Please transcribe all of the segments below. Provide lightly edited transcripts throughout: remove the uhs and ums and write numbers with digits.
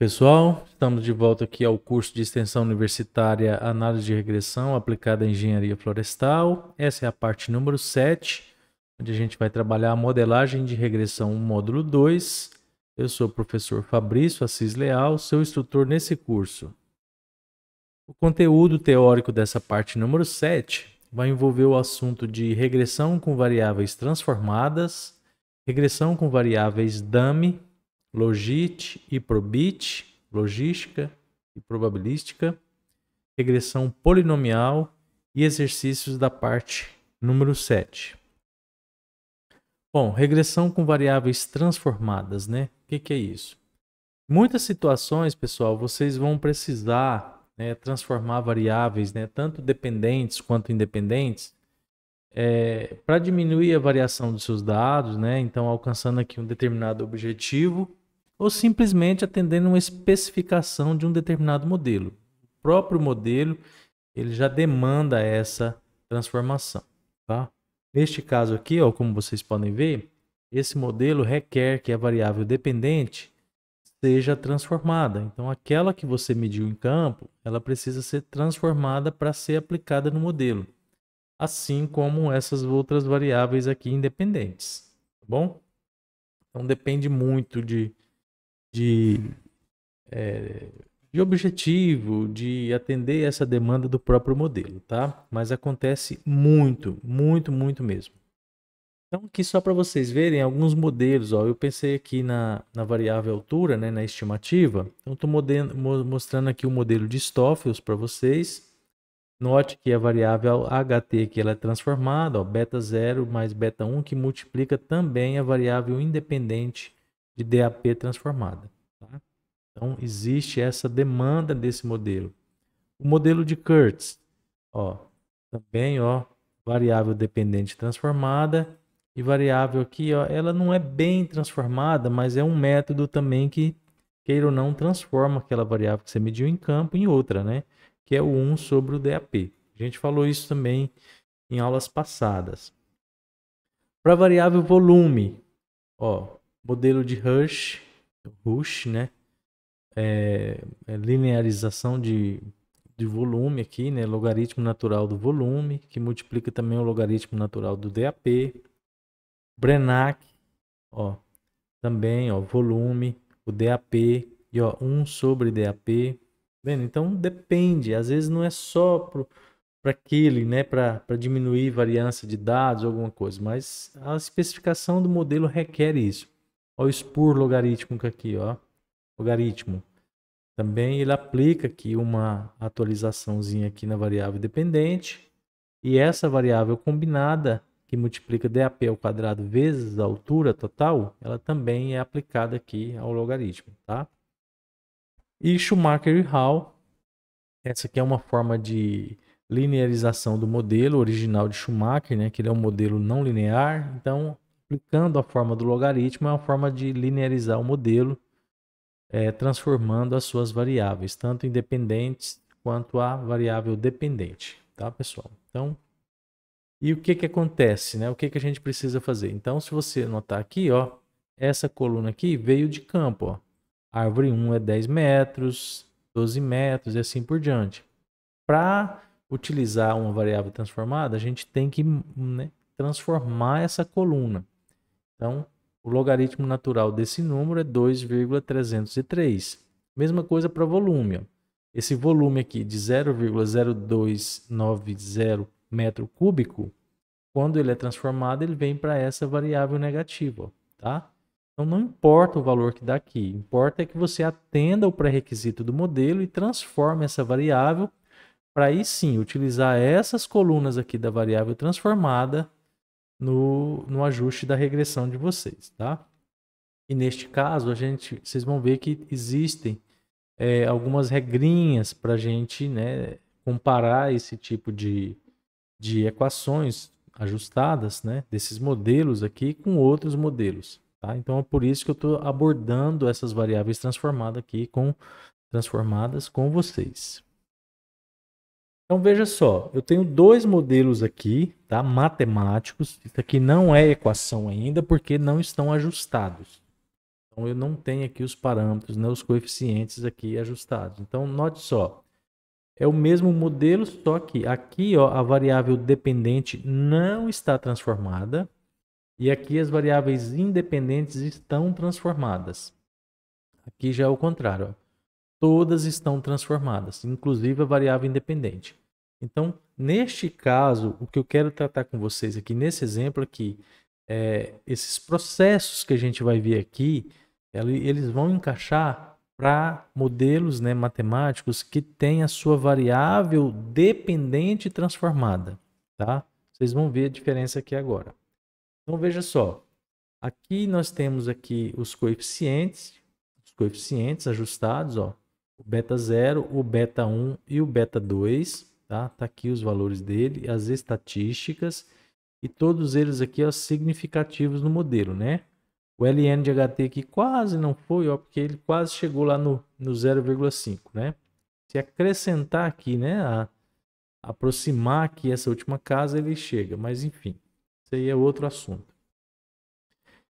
Pessoal, estamos de volta aqui ao curso de extensão universitária Análise de Regressão aplicada à Engenharia Florestal. Essa é a parte número 7, onde a gente vai trabalhar a modelagem de regressão módulo 2. Eu sou o professor Fabrício Assis Leal, seu instrutor nesse curso. O conteúdo teórico dessa parte número 7 vai envolver o assunto de regressão com variáveis transformadas, regressão com variáveis dummy, logit e probit, logística e probabilística, regressão polinomial e exercícios da parte número 7. Bom, regressão com variáveis transformadas, né? O que é isso? Muitas situações, pessoal, vocês vão precisar transformar variáveis, tanto dependentes quanto independentes, para diminuir a variação dos seus dados, então alcançando aqui um determinado objetivo, ou simplesmente atendendo uma especificação de um determinado modelo. O próprio modelo ele já demanda essa transformação. Tá? Neste caso aqui, ó, como vocês podem ver, esse modelo requer que a variável dependente seja transformada. Então, aquela que você mediu em campo, ela precisa ser transformada para ser aplicada no modelo, assim como essas outras variáveis aqui independentes, tá bom? Então, depende muito de, de objetivo, de atender essa demanda do próprio modelo, tá? Mas acontece muito, muito, muito mesmo. Então, aqui só para vocês verem alguns modelos, ó, eu pensei aqui na variável altura, na estimativa. Então, estou mostrando aqui o modelo de Stoffels para vocês. Note que a variável HT aqui ela é transformada, ó, beta 0 mais beta 1, que multiplica também a variável independente de DAP transformada. Tá? Então, existe essa demanda desse modelo. O modelo de Kurtz, ó, também, ó, variável dependente transformada. E variável aqui, ó, ela não é bem transformada, mas é um método também que, queira ou não, transforma aquela variável que você mediu em campo em outra, né? Que é o 1 sobre o DAP. A gente falou isso também em aulas passadas. Para a variável volume, ó, modelo de Rush, né? Linearização de volume aqui, né? Logaritmo natural do volume, que multiplica também o logaritmo natural do DAP. Brenac, ó, também, ó, volume, o DAP, e ó, 1 sobre DAP. Vendo? Então depende, às vezes não é só para aquele, para diminuir variância de dados ou alguma coisa, mas a especificação do modelo requer isso. Ó, o spur logarítmico aqui, ó, logaritmo. Também ele aplica aqui uma atualizaçãozinha aqui na variável dependente, e essa variável combinada que multiplica DAP ao quadrado vezes a altura total, ela também é aplicada aqui ao logaritmo, tá? E Schumacher e Hall, essa aqui é uma forma de linearização do modelo original de Schumacher, né, que ele é um modelo não linear. Então, aplicando a forma do logaritmo, é uma forma de linearizar o modelo, transformando as suas variáveis, tanto independentes quanto a variável dependente, tá, pessoal? Então, e o que que acontece, né? O que que a gente precisa fazer? Então, se você notar aqui, ó, essa coluna aqui veio de campo, ó. Árvore 1 é 10 metros, 12 metros e assim por diante. Para utilizar uma variável transformada, a gente tem que, transformar essa coluna. Então, o logaritmo natural desse número é 2,303. Mesma coisa para volume, ó. Esse volume aqui de 0,0290 metro cúbico, quando ele é transformado, ele vem para essa variável negativa, tá? Então não importa o valor que dá aqui, importa é que você atenda o pré-requisito do modelo e transforme essa variável para aí sim utilizar essas colunas aqui da variável transformada no ajuste da regressão de vocês, tá? E neste caso, vocês vão ver que existem algumas regrinhas para a gente, comparar esse tipo de equações ajustadas, desses modelos aqui com outros modelos, tá? Então é por isso que eu estou abordando essas variáveis transformadas com vocês. Então veja só, eu tenho dois modelos aqui, tá? Matemáticos. Isso aqui não é equação ainda porque não estão ajustados. Então, eu não tenho aqui os parâmetros, né, os coeficientes aqui ajustados. Então, note só, é o mesmo modelo, só que aqui ó, a variável dependente não está transformada e aqui as variáveis independentes estão transformadas. Aqui já é o contrário, ó. Todas estão transformadas, inclusive a variável independente. Então, neste caso, o que eu quero tratar com vocês aqui, nesse exemplo aqui, esses processos que a gente vai ver aqui, eles vão encaixar para modelos, né, matemáticos que têm a sua variável dependente transformada, tá? Vocês vão ver a diferença aqui agora. Então, veja só. Aqui nós temos aqui os coeficientes ajustados, ó, o beta 0, o beta 1 e o beta 2, tá? Tá aqui os valores dele, as estatísticas e todos eles aqui, ó, significativos no modelo, né? O ln de HT aqui quase não foi, ó, porque ele quase chegou lá no 0,5, né? Se acrescentar aqui, né, aproximar aqui essa última casa, ele chega, mas enfim, isso aí é outro assunto.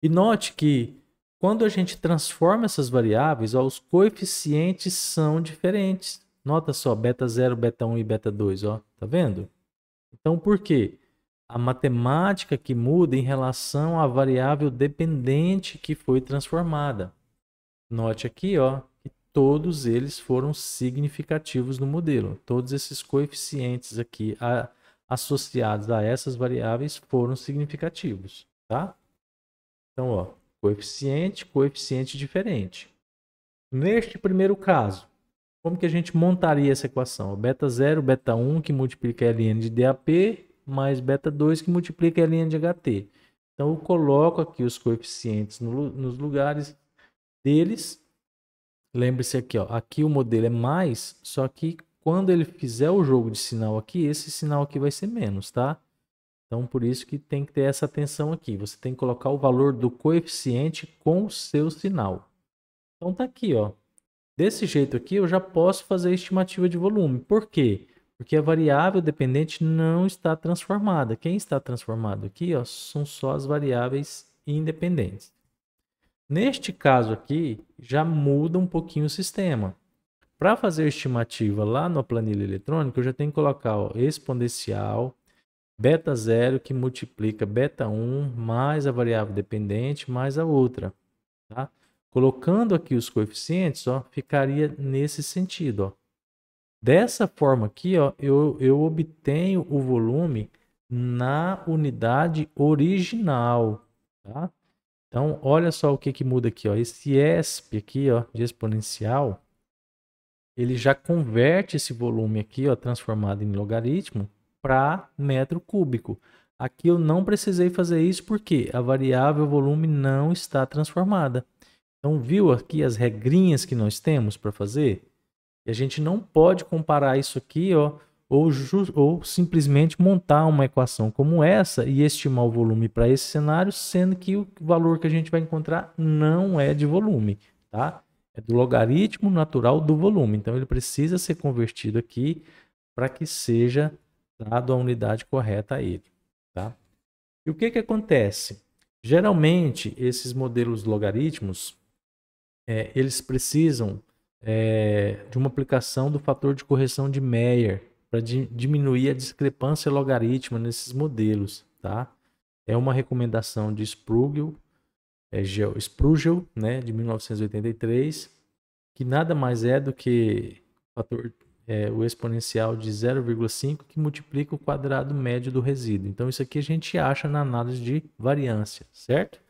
E note que quando a gente transforma essas variáveis, ó, os coeficientes são diferentes. Nota só, beta 0, beta 1 e beta 2, ó, tá vendo? Então, por quê? A matemática que muda em relação à variável dependente que foi transformada. Note aqui, ó, que todos eles foram significativos no modelo. Todos esses coeficientes aqui associados a essas variáveis foram significativos, tá? Então, ó, coeficiente, coeficiente diferente. Neste primeiro caso, como que a gente montaria essa equação? Beta 0, beta 1 que multiplica ln de DAP, mais beta 2 que multiplica ln de HT. Então, eu coloco aqui os coeficientes nos lugares deles. Lembre-se aqui, ó, aqui o modelo é mais, só que quando ele fizer o jogo de sinal aqui, esse sinal aqui vai ser menos, tá? Então, por isso que tem que ter essa atenção aqui. Você tem que colocar o valor do coeficiente com o seu sinal. Então, tá aqui, ó. Desse jeito aqui, eu já posso fazer a estimativa de volume. Por quê? Porque a variável dependente não está transformada. Quem está transformado aqui, ó, são só as variáveis independentes. Neste caso aqui, já muda um pouquinho o sistema. Para fazer a estimativa lá na planilha eletrônica, eu já tenho que colocar, ó, exponencial beta 0 que multiplica beta 1 mais a variável dependente mais a outra, tá? Colocando aqui os coeficientes, ó, ficaria nesse sentido, ó. Dessa forma aqui, ó, eu obtenho o volume na unidade original, tá? Então, olha só o que que muda aqui, ó. Esse ESP aqui, ó, de exponencial, ele já converte esse volume aqui, ó, transformado em logaritmo, para metro cúbico. Aqui eu não precisei fazer isso porque a variável volume não está transformada. Então, viu aqui as regrinhas que nós temos para fazer? E a gente não pode comparar isso aqui, ó, ou simplesmente montar uma equação como essa e estimar o volume para esse cenário, sendo que o valor que a gente vai encontrar não é de volume, tá? É do logaritmo natural do volume. Então, ele precisa ser convertido aqui para que seja dado a unidade correta a ele, tá? E o que que acontece? Geralmente, esses modelos logaritmos, eles precisam de uma aplicação do fator de correção de Meyer para diminuir a discrepância logarítmica nesses modelos, tá? É uma recomendação de Sprugel, né, de 1983, que nada mais é do que o exponencial de 0,5 que multiplica o quadrado médio do resíduo. Então, isso aqui a gente acha na análise de variância, certo?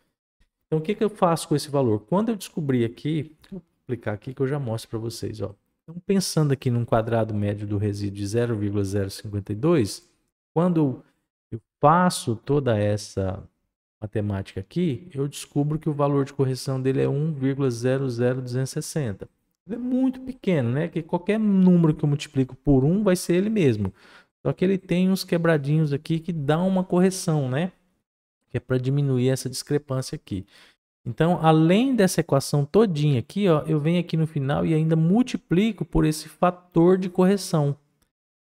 Então, o que que eu faço com esse valor? Quando eu descobri aqui, vou aplicar aqui que eu já mostro para vocês, ó. Então, pensando aqui num quadrado médio do resíduo de 0,052, quando eu faço toda essa matemática aqui, eu descubro que o valor de correção dele é 1,00260. Ele é muito pequeno, né? Que qualquer número que eu multiplico por 1 vai ser ele mesmo. Só que ele tem uns quebradinhos aqui que dão uma correção, né? Que é para diminuir essa discrepância aqui. Então, além dessa equação todinha aqui, ó, eu venho aqui no final e ainda multiplico por esse fator de correção,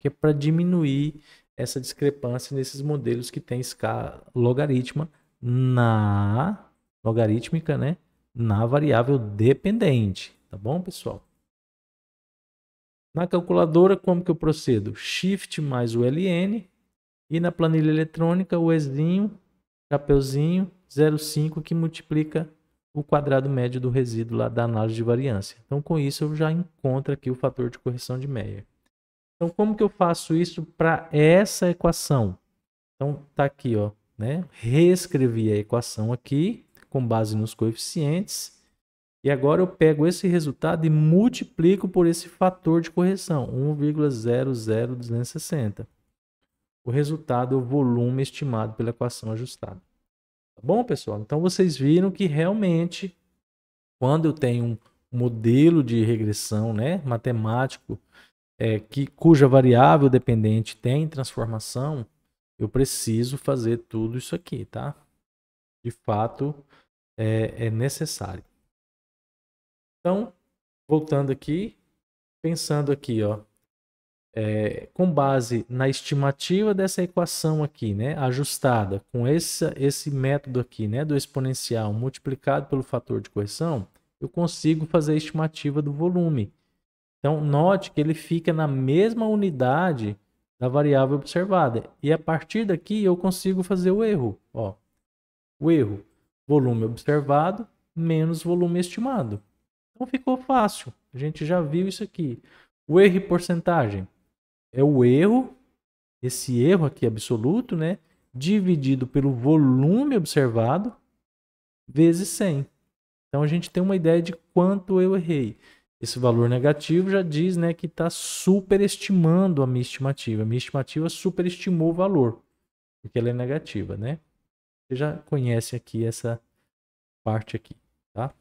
que é para diminuir essa discrepância nesses modelos que tem escala logarítmica, né? na variável dependente, tá bom, pessoal? Na calculadora, como que eu procedo? Shift mais o LN e na planilha eletrônica o Ezinho, chapeuzinho, 0,5 que multiplica o quadrado médio do resíduo lá da análise de variância. Então, com isso, eu já encontro aqui o fator de correção de Meyer. Então, como que eu faço isso para essa equação? Então, tá aqui, ó, né? Reescrevi a equação aqui com base nos coeficientes. E agora eu pego esse resultado e multiplico por esse fator de correção, 1,00260. O resultado é o volume estimado pela equação ajustada. Tá bom, pessoal? Então vocês viram que realmente, quando eu tenho um modelo de regressão, né, matemático, cuja variável dependente tem transformação, eu preciso fazer tudo isso aqui, tá? De fato, é necessário. Então, voltando aqui, pensando aqui, ó, com base na estimativa dessa equação aqui, né, ajustada com esse método aqui, né, do exponencial multiplicado pelo fator de correção, eu consigo fazer a estimativa do volume. Então, note que ele fica na mesma unidade da variável observada. E a partir daqui eu consigo fazer o erro. Ó, o erro, volume observado menos volume estimado. Então ficou fácil. A gente já viu isso aqui. O erro e porcentagem é o erro, esse erro aqui absoluto, né, dividido pelo volume observado vezes 100. Então a gente tem uma ideia de quanto eu errei. Esse valor negativo já diz, né, que está superestimando a minha estimativa. A minha estimativa superestimou o valor, porque ela é negativa, né? Você já conhece aqui essa parte aqui, tá?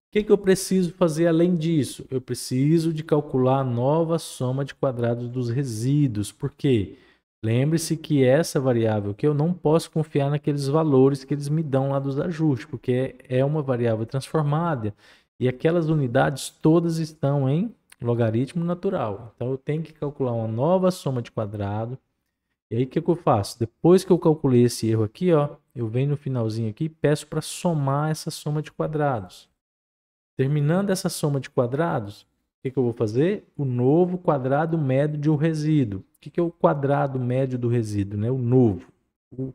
O que eu preciso fazer além disso? Eu preciso de calcular a nova soma de quadrados dos resíduos. Por quê? Lembre-se que essa variável aqui eu não posso confiar naqueles valores que eles me dão lá dos ajustes, porque é uma variável transformada e aquelas unidades todas estão em logaritmo natural. Então eu tenho que calcular uma nova soma de quadrado. E aí o que eu faço? Depois que eu calculei esse erro aqui, ó, eu venho no finalzinho aqui e peço para somar essa soma de quadrados. Terminando essa soma de quadrados, o que eu vou fazer? O novo quadrado médio de um resíduo. O que é o quadrado médio do resíduo? Né? O novo, o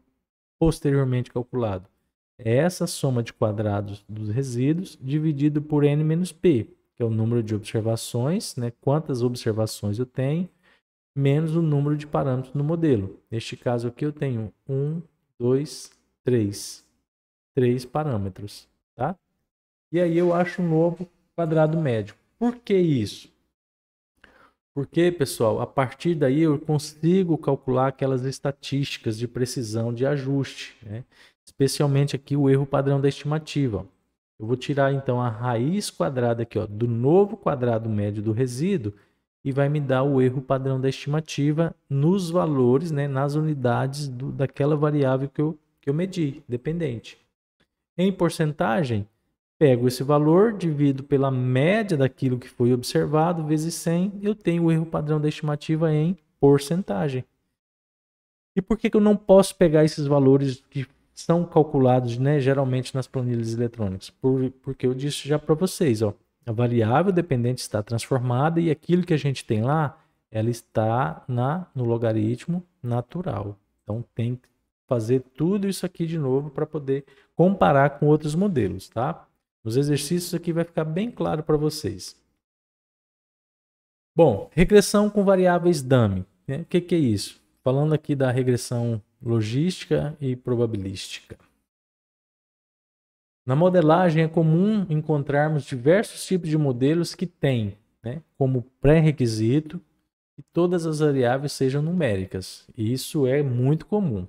posteriormente calculado. É essa soma de quadrados dos resíduos dividido por n menos p, que é o número de observações, né? Quantas observações eu tenho, menos o número de parâmetros no modelo. Neste caso aqui eu tenho 1, 2, 3. 3 parâmetros, tá? E aí eu acho um novo quadrado médio. Por que isso? Porque, pessoal, a partir daí eu consigo calcular aquelas estatísticas de precisão de ajuste, né? Especialmente aqui o erro padrão da estimativa. Eu vou tirar então a raiz quadrada aqui, ó, do novo quadrado médio do resíduo e vai me dar o erro padrão da estimativa nos valores, né, nas unidades daquela variável que eu medi, dependente. Em porcentagem, pego esse valor, divido pela média daquilo que foi observado, vezes 100, eu tenho o erro padrão da estimativa em porcentagem. E por que eu não posso pegar esses valores que são calculados, né, geralmente nas planilhas eletrônicas? Porque eu disse já para vocês, ó, a variável dependente está transformada e aquilo que a gente tem lá, ela está no logaritmo natural. Então tem que fazer tudo isso aqui de novo para poder comparar com outros modelos, tá? Nos exercícios aqui vai ficar bem claro para vocês. Bom, regressão com variáveis dummy. Né? O que é isso? Falando aqui da regressão logística e probabilística. Na modelagem é comum encontrarmos diversos tipos de modelos que têm, né, como pré-requisito que todas as variáveis sejam numéricas. E isso é muito comum.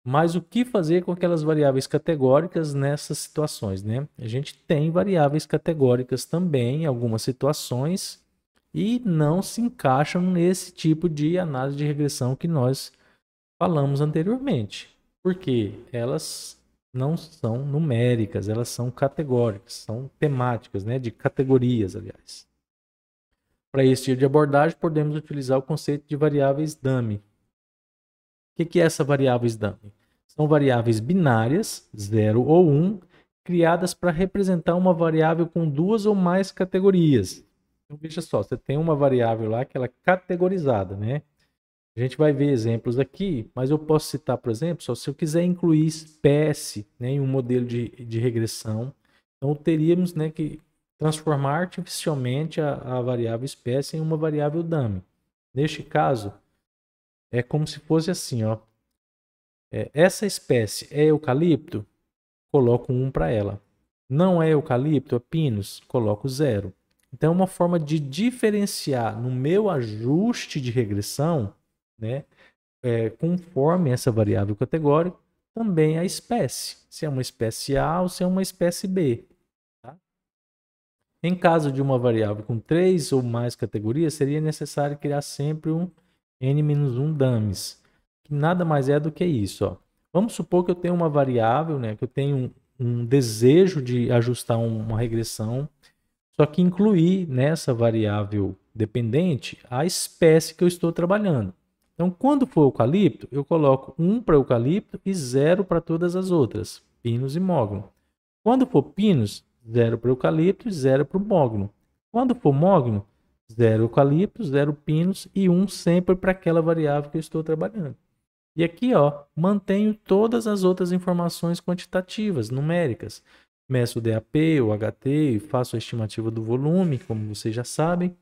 Mas o que fazer com aquelas variáveis categóricas nessas situações, né? A gente tem variáveis categóricas também em algumas situações e não se encaixam nesse tipo de análise de regressão que nós falamos anteriormente. Porque elas não são numéricas, elas são categóricas, são temáticas, né? De categorias, aliás. Para esse tipo de abordagem, podemos utilizar o conceito de variáveis dummy. O que é essa variáveis dummy? São variáveis binárias, 0 ou 1, criadas para representar uma variável com duas ou mais categorias. Então, veja só, você tem uma variável lá que ela é categorizada, né? A gente vai ver exemplos aqui, mas eu posso citar, por exemplo, só se eu quiser incluir espécie, né, em um modelo de regressão, então teríamos, né, que transformar artificialmente a variável espécie em uma variável dummy. Neste caso, é como se fosse assim, ó. Essa espécie é eucalipto? Coloco 1 para ela. Não é eucalipto, é pinus? Coloco 0. Então, é uma forma de diferenciar no meu ajuste de regressão, né, conforme essa variável categórica, também a espécie. Se é uma espécie A ou se é uma espécie B. Tá? Em caso de uma variável com 3 ou mais categorias, seria necessário criar sempre um n-1 dummies, que nada mais é do que isso. Ó. Vamos supor que eu tenho uma variável, né, que eu tenho um desejo de ajustar uma regressão, só que incluir nessa variável dependente a espécie que eu estou trabalhando. Então, quando for eucalipto, eu coloco 1 para eucalipto e 0 para todas as outras, pinus e mogno. Quando for pinus, 0 para eucalipto e 0 para o mogno. Quando for mogno, 0 eucalipto, 0 pinus e 1 sempre para aquela variável que eu estou trabalhando. E aqui, ó, mantenho todas as outras informações quantitativas, numéricas. Meço o DAP, o HT, faço a estimativa do volume, como vocês já sabem,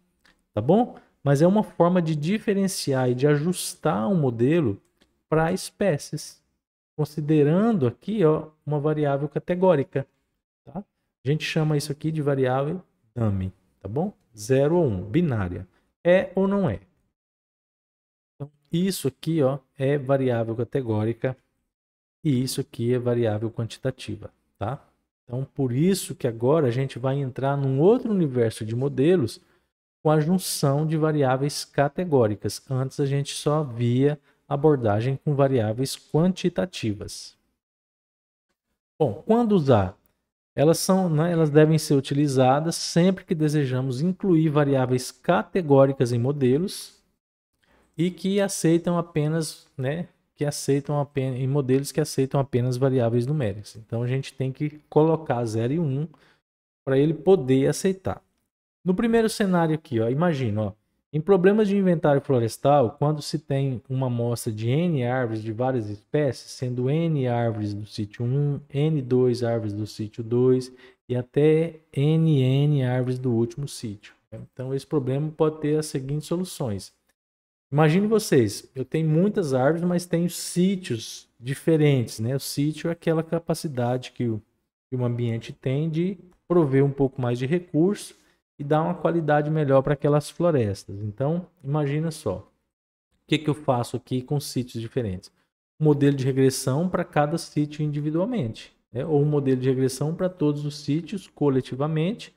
tá bom? Mas é uma forma de diferenciar e de ajustar um modelo para espécies, considerando aqui, ó, uma variável categórica, tá? A gente chama isso aqui de variável dummy, tá bom? 0 ou 1, binária. É ou não é? Então, isso aqui, ó, é variável categórica e isso aqui é variável quantitativa, tá? Então, por isso que agora a gente vai entrar num outro universo de modelos com a junção de variáveis categóricas. Antes a gente só via abordagem com variáveis quantitativas. Bom, quando usar? Elas devem ser utilizadas sempre que desejamos incluir variáveis categóricas em modelos e que aceitam apenas, em modelos que aceitam apenas variáveis numéricas. Então a gente tem que colocar 0 e 1 para ele poder aceitar. No primeiro cenário aqui, ó, imagina, ó, em problemas de inventário florestal, quando se tem uma amostra de N árvores de várias espécies, sendo N árvores do sítio 1, N2 árvores do sítio 2 e até NN árvores do último sítio. Então, esse problema pode ter as seguintes soluções. Imagine vocês, eu tenho muitas árvores, mas tenho sítios diferentes, né? O sítio é aquela capacidade que um ambiente tem de prover um pouco mais de recurso e dar uma qualidade melhor para aquelas florestas. Então, imagina só. O que eu faço aqui com sítios diferentes? Um modelo de regressão para cada sítio individualmente, né? Ou um modelo de regressão para todos os sítios coletivamente,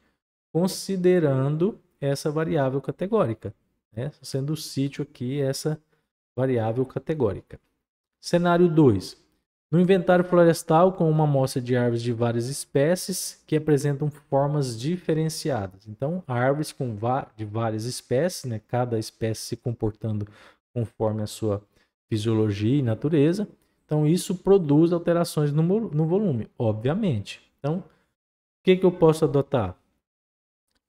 considerando essa variável categórica, né? Sendo o sítio aqui essa variável categórica. Cenário 2. No inventário florestal, com uma amostra de árvores de várias espécies que apresentam formas diferenciadas. Então, árvores de várias espécies, né? Cada espécie se comportando conforme a sua fisiologia e natureza. Então, isso produz alterações no volume, obviamente. Então, o que eu posso adotar?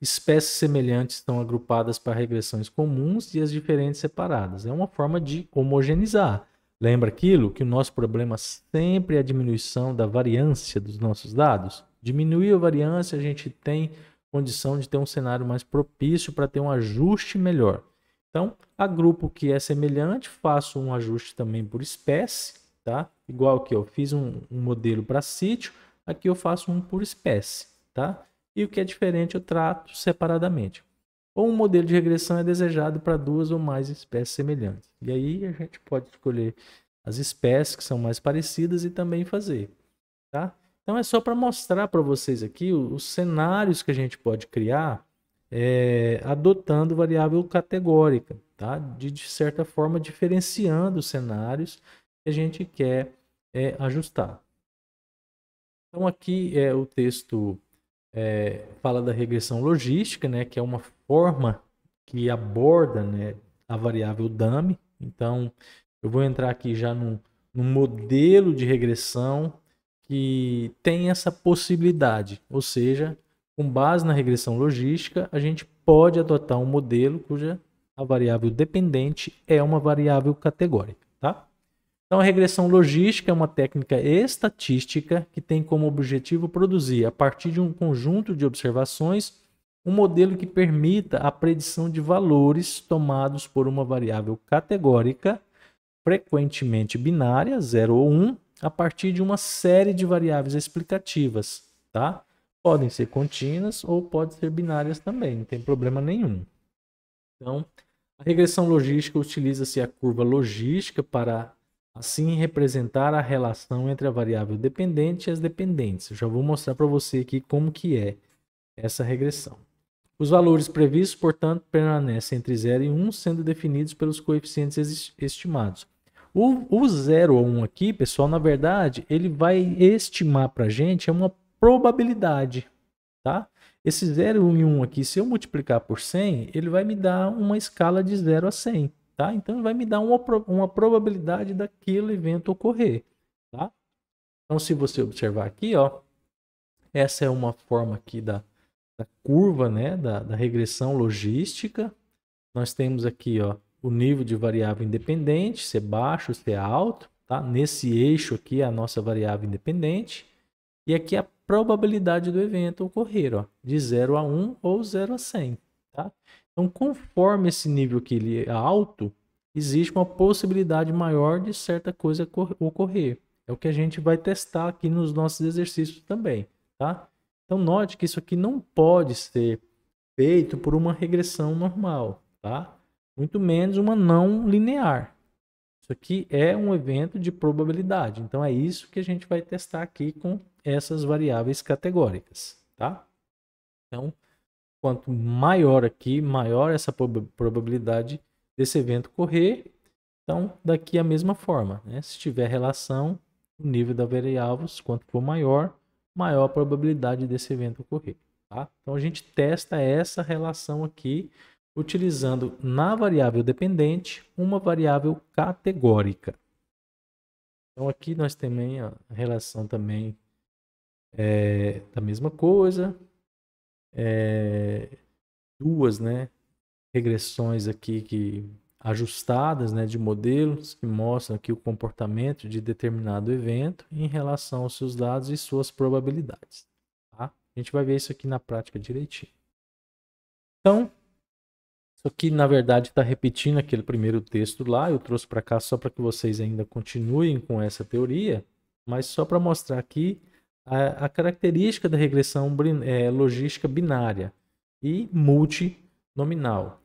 Espécies semelhantes estão agrupadas para regressões comuns e as diferentes separadas. É uma forma de homogeneizar. Lembra aquilo que o nosso problema sempre é a diminuição da variância dos nossos dados? Diminuir a variância, a gente tem condição de ter um cenário mais propício para ter um ajuste melhor. Então, agrupo o que é semelhante, faço um ajuste também por espécie, tá? Igual que eu fiz um modelo para sítio, aqui eu faço um por espécie, tá? E o que é diferente eu trato separadamente. Ou um modelo de regressão é desejado para duas ou mais espécies semelhantes. E aí a gente pode escolher as espécies que são mais parecidas e também fazer. Tá? Então é só para mostrar para vocês aqui os cenários que a gente pode criar adotando variável categórica. Tá? De certa forma diferenciando os cenários que a gente quer ajustar. Então aqui é o texto... fala da regressão logística, né, que é uma forma que aborda, né, a variável dummy. Então, eu vou entrar aqui já num modelo de regressão que tem essa possibilidade, ou seja, com base na regressão logística, a gente pode adotar um modelo cuja a variável dependente é uma variável categórica, tá? Então, a regressão logística é uma técnica estatística que tem como objetivo produzir, a partir de um conjunto de observações, um modelo que permita a predição de valores tomados por uma variável categórica, frequentemente binária, 0 ou 1, a partir de uma série de variáveis explicativas, tá? Podem ser contínuas ou podem ser binárias também, não tem problema nenhum. Então, a regressão logística utiliza-se a curva logística para assim representar a relação entre a variável dependente e as dependentes. Eu já vou mostrar para você aqui como que é essa regressão. Os valores previstos, portanto, permanecem entre 0 e 1, sendo definidos pelos coeficientes estimados. O 0 ou 1 aqui, pessoal, na verdade, ele vai estimar para a gente uma probabilidade, tá? Esse 0 e 1 aqui, se eu multiplicar por 100, ele vai me dar uma escala de 0 a 100, tá? Então, ele vai me dar uma probabilidade daquele evento ocorrer, tá? Então, se você observar aqui, ó, essa é uma forma aqui da curva, né, da regressão logística. Nós temos aqui, ó, o nível de variável independente, se é baixo, se é alto, tá? Nesse eixo aqui é a nossa variável independente. E aqui a probabilidade do evento ocorrer, ó, de 0 a 1 ou 0 a 100, tá? Então, conforme esse nível aqui ele é alto, existe uma possibilidade maior de certa coisa ocorrer. É o que a gente vai testar aqui nos nossos exercícios também, tá? Então, note que isso aqui não pode ser feito por uma regressão normal, tá? Muito menos uma não linear. Isso aqui é um evento de probabilidade. Então, é isso que a gente vai testar aqui com essas variáveis categóricas, tá? Então, quanto maior aqui, maior essa probabilidade desse evento ocorrer. Então, daqui a mesma forma, né? Se tiver relação, o nível da variável, quanto for maior, maior a probabilidade desse evento ocorrer, tá? Então, a gente testa essa relação aqui utilizando na variável dependente uma variável categórica. Então, aqui nós temos a relação também da mesma coisa. Duas, né, regressões aqui ajustadas, né, de modelos que mostram aqui o comportamento de determinado evento em relação aos seus dados e suas probabilidades. Tá? A gente vai ver isso aqui na prática direitinho. Então, isso aqui, na verdade, está repetindo aquele primeiro texto lá. Eu trouxe para cá só para que vocês ainda continuem com essa teoria, mas só para mostrar aqui a característica da regressão logística binária e multinominal.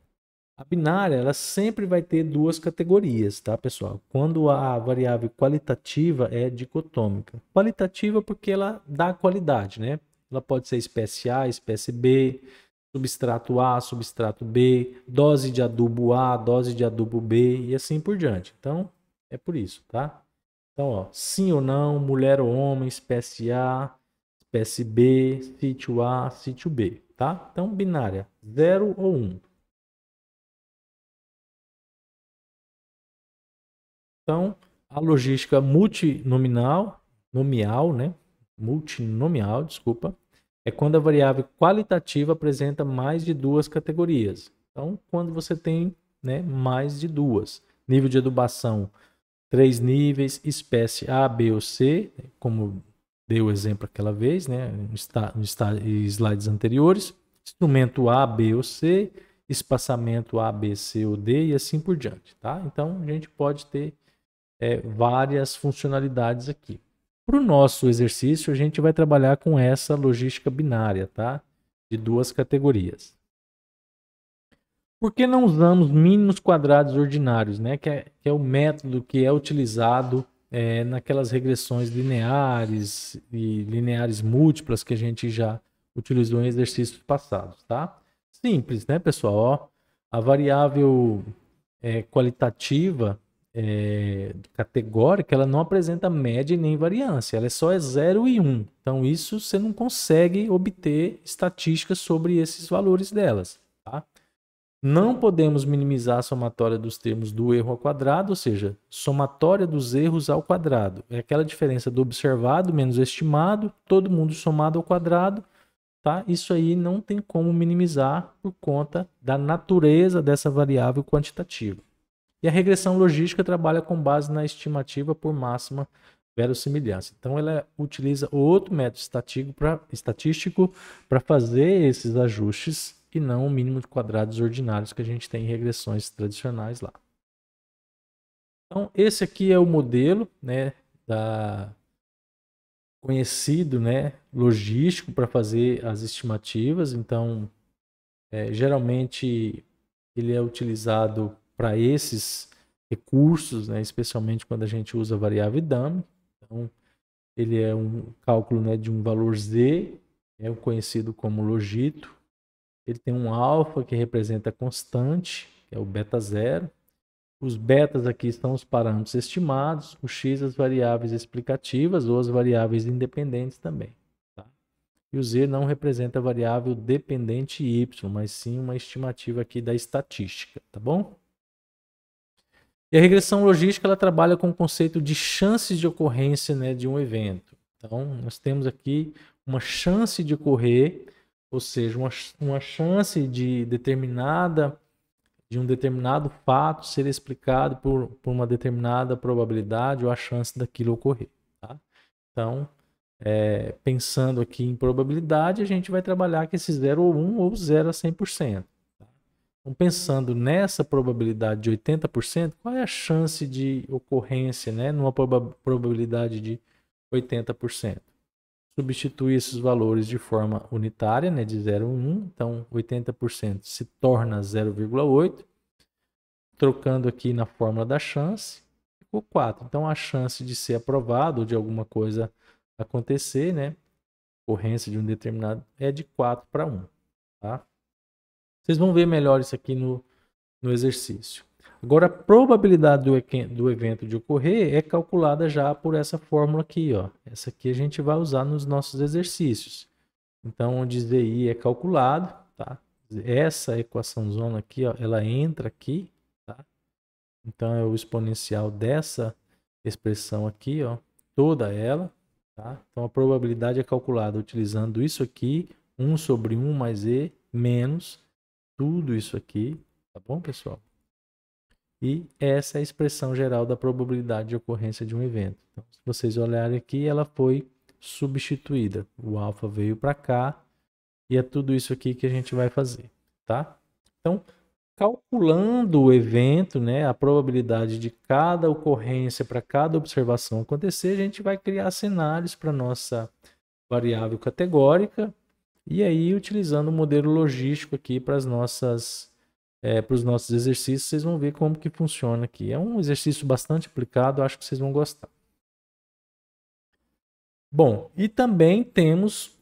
A binária, ela sempre vai ter duas categorias, tá, pessoal? Quando a variável qualitativa é dicotômica. Qualitativa porque ela dá qualidade, né? Ela pode ser espécie A, espécie B, substrato A, substrato B, dose de adubo A, dose de adubo B e assim por diante. Então, é por isso, tá? Então, ó, sim ou não, mulher ou homem, espécie A, espécie B, sítio A, sítio B, tá? Então, binária, 0 ou 1. Então, a logística multinomial, né? Multinomial, desculpa, é quando a variável qualitativa apresenta mais de duas categorias. Então, quando você tem, né, mais de duas. Nível de adubação, 3 níveis, espécie A, B ou C, como dei o exemplo aquela vez, né, nos slides anteriores. Instrumento A, B ou C, espaçamento A, B, C ou D e assim por diante, tá? Então, a gente pode ter várias funcionalidades aqui. Para o nosso exercício, a gente vai trabalhar com essa logística binária, tá? De duas categorias. Por que não usamos mínimos quadrados ordinários, né? Que é o método que é utilizado naquelas regressões lineares e lineares múltiplas que a gente já utilizou em exercícios passados, tá? Simples, né, pessoal? Ó, a variável qualitativa categórica, ela não apresenta média nem variância, ela só é 0 e 1. Então, isso você não consegue obter estatísticas sobre esses valores delas, tá? Não podemos minimizar a somatória dos termos do erro ao quadrado, ou seja, somatória dos erros ao quadrado. É aquela diferença do observado menos o estimado, todo mundo somado ao quadrado. Tá? Isso aí não tem como minimizar por conta da natureza dessa variável quantitativa. E a regressão logística trabalha com base na estimativa por máxima verossimilhança. Então, ela utiliza outro método estatístico para fazer esses ajustes e não o mínimo de quadrados ordinários que a gente tem em regressões tradicionais lá. Então, esse aqui é o modelo, né, conhecido, né, logístico para fazer as estimativas. Então, geralmente ele é utilizado para esses recursos, né, especialmente quando a gente usa a variável dummy. Então, ele é um cálculo, né, de um valor z, é o conhecido como logito. Ele tem um alfa que representa a constante, que é o beta zero. Os betas aqui são os parâmetros estimados, o x as variáveis explicativas ou as variáveis independentes também. Tá? E o z não representa a variável dependente y, mas sim uma estimativa aqui da estatística, tá bom? E a regressão logística ela trabalha com o conceito de chances de ocorrência, né, de um evento. Então, nós temos aqui uma chance de ocorrer, ou seja, uma chance de um determinado fato ser explicado por uma determinada probabilidade ou a chance daquilo ocorrer. Tá? Então, pensando aqui em probabilidade, a gente vai trabalhar com esse 0 ou 1 ou 0 a 100%. Tá? Então, pensando nessa probabilidade de 80%, qual é a chance de ocorrência, né, numa probabilidade de 80%? Substituir esses valores de forma unitária, né, de 0 a 1, então 80% se torna 0,8. Trocando aqui na fórmula da chance, ficou 4. Então a chance de ser aprovado ou de alguma coisa acontecer, né, ocorrência de um determinado, é de 4 para 1. Tá? Vocês vão ver melhor isso aqui no exercício. Agora, a probabilidade do evento de ocorrer é calculada já por essa fórmula aqui. Ó. Essa aqui a gente vai usar nos nossos exercícios. Então, onde ZI é calculado, tá? Essa equação zona aqui, ó, ela entra aqui, tá? Então, é o exponencial dessa expressão aqui, ó, toda ela, tá? Então, a probabilidade é calculada utilizando isso aqui, 1 sobre 1 mais E, menos tudo isso aqui, tá bom, pessoal? E essa é a expressão geral da probabilidade de ocorrência de um evento. Então, se vocês olharem aqui, ela foi substituída. O alfa veio para cá e é tudo isso aqui que a gente vai fazer, tá? Então, calculando o evento, né, a probabilidade de cada ocorrência para cada observação acontecer, a gente vai criar cenários para nossa variável categórica e aí utilizando o modelo logístico aqui para os nossos exercícios, vocês vão ver como que funciona aqui. É um exercício bastante aplicado, acho que vocês vão gostar. Bom, e também temos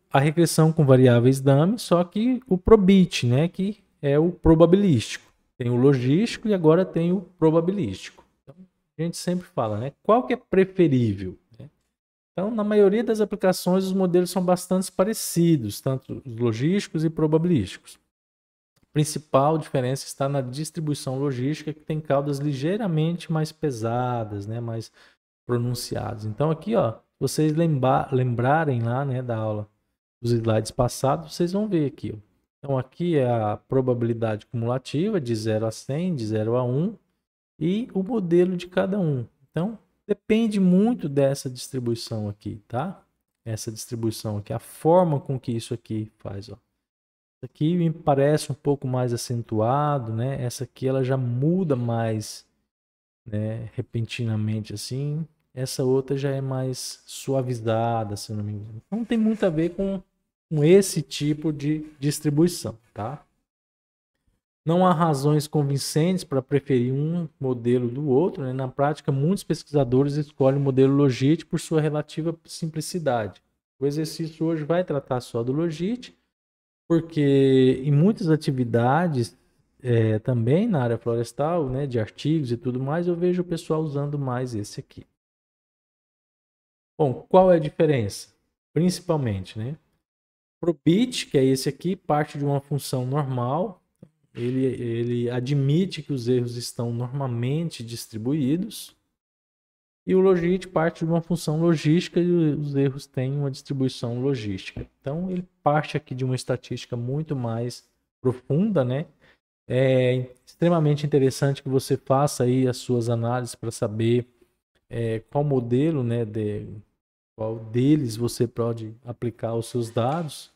a regressão com variáveis dummy, só que o probit, né, que é o probabilístico. Tem o logístico e agora tem o probabilístico. Então, a gente sempre fala, né, qual que é preferível? Né? Então, na maioria das aplicações, os modelos são bastante parecidos, tanto os logísticos e probabilísticos. A principal diferença está na distribuição logística, que tem caudas ligeiramente mais pesadas, né, mais pronunciadas. Então, aqui, ó, se vocês lembrarem lá, né, da aula dos slides passados, vocês vão ver aqui. Ó. Então, aqui é a probabilidade cumulativa de 0 a 100, de 0 a 1 e o modelo de cada um. Então, depende muito dessa distribuição aqui, tá? Essa distribuição aqui, a forma com que isso aqui faz, ó. Essa aqui me parece um pouco mais acentuado, né? Essa aqui ela já muda mais, né, repentinamente assim. Essa outra já é mais suavizada, se eu não me engano. Não tem muito a ver com esse tipo de distribuição, tá? Não há razões convincentes para preferir um modelo do outro. Né? Na prática, muitos pesquisadores escolhem o modelo Logit por sua relativa simplicidade. O exercício hoje vai tratar só do Logit, porque em muitas atividades, também na área florestal, né, de artigos e tudo mais, eu vejo o pessoal usando mais esse aqui. Bom, qual é a diferença? Principalmente, né? Probit, que é esse aqui, parte de uma função normal. ele admite que os erros estão normalmente distribuídos. E o logit parte de uma função logística e os erros têm uma distribuição logística. Então, ele parte aqui de uma estatística muito mais profunda, né? É extremamente interessante que você faça aí as suas análises para saber qual modelo, né, qual deles você pode aplicar os seus dados.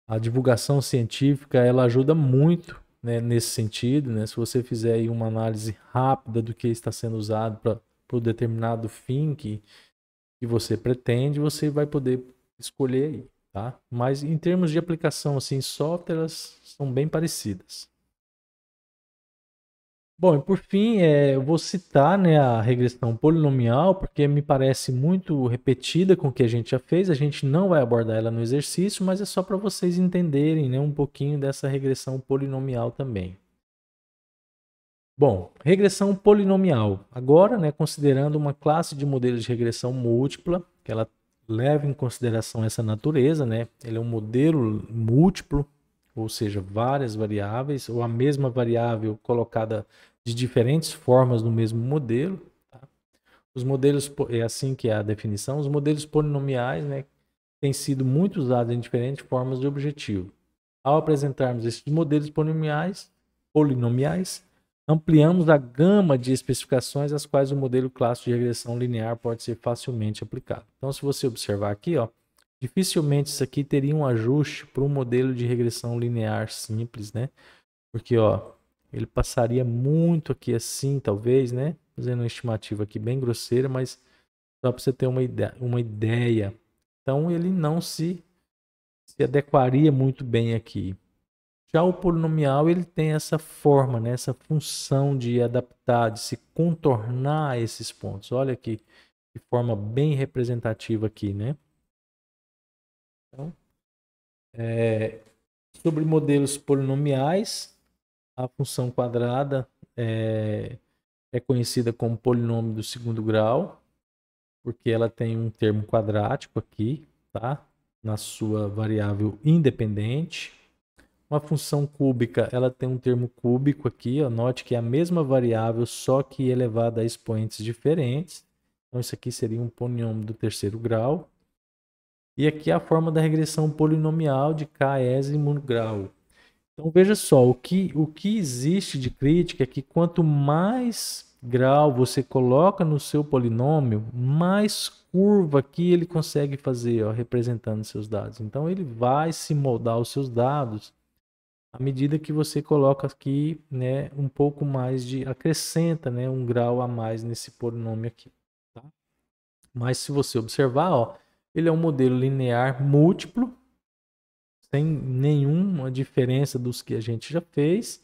A divulgação científica, ela ajuda muito, né, nesse sentido, né? Se você fizer aí uma análise rápida do que está sendo usado para o determinado fim que você pretende, você vai poder escolher aí, tá? Mas em termos de aplicação, assim, software, elas são bem parecidas. Bom, e por fim, eu vou citar, né, a regressão polinomial, porque me parece muito repetida com o que a gente já fez. A gente não vai abordar ela no exercício, mas é só para vocês entenderem, né, um pouquinho dessa regressão polinomial também. Bom, regressão polinomial. Agora, né, considerando uma classe de modelos de regressão múltipla, que ela leva em consideração essa natureza, né? Ele é um modelo múltiplo, ou seja, várias variáveis, ou a mesma variável colocada de diferentes formas no mesmo modelo. Tá? Os modelos, é assim que é a definição, os modelos polinomiais, né, têm sido muito usados em diferentes formas de objetivo. Ao apresentarmos esses modelos polinomiais, ampliamos a gama de especificações às quais o modelo clássico de regressão linear pode ser facilmente aplicado. Então, se você observar aqui, ó, dificilmente isso aqui teria um ajuste para um modelo de regressão linear simples, né? Porque, ó, ele passaria muito aqui assim, talvez, né? Fazendo uma estimativa aqui bem grosseira, mas só para você ter uma ideia. Então, ele não se adequaria muito bem aqui. Já o polinomial, ele tem essa forma, né? Essa função de adaptar, de se contornar esses pontos. Olha aqui, de forma bem representativa aqui, né? Então, sobre modelos polinomiais, a função quadrada é conhecida como polinômio do segundo grau, porque ela tem um termo quadrático aqui, tá? Na sua variável independente. Uma função cúbica, ela tem um termo cúbico aqui, ó, note que é a mesma variável, só que elevada a expoentes diferentes. Então, isso aqui seria um polinômio do terceiro grau. E aqui a forma da regressão polinomial de k-ésimo grau. Então, veja só, o que existe de crítica é que quanto mais grau você coloca no seu polinômio, mais curva aqui ele consegue fazer, ó, representando seus dados. Então, ele vai se moldar os seus dados à medida que você coloca aqui, né, um pouco mais acrescenta, né, um grau a mais nesse polinômio aqui, tá? Mas se você observar, ó, ele é um modelo linear múltiplo, sem nenhuma diferença dos que a gente já fez,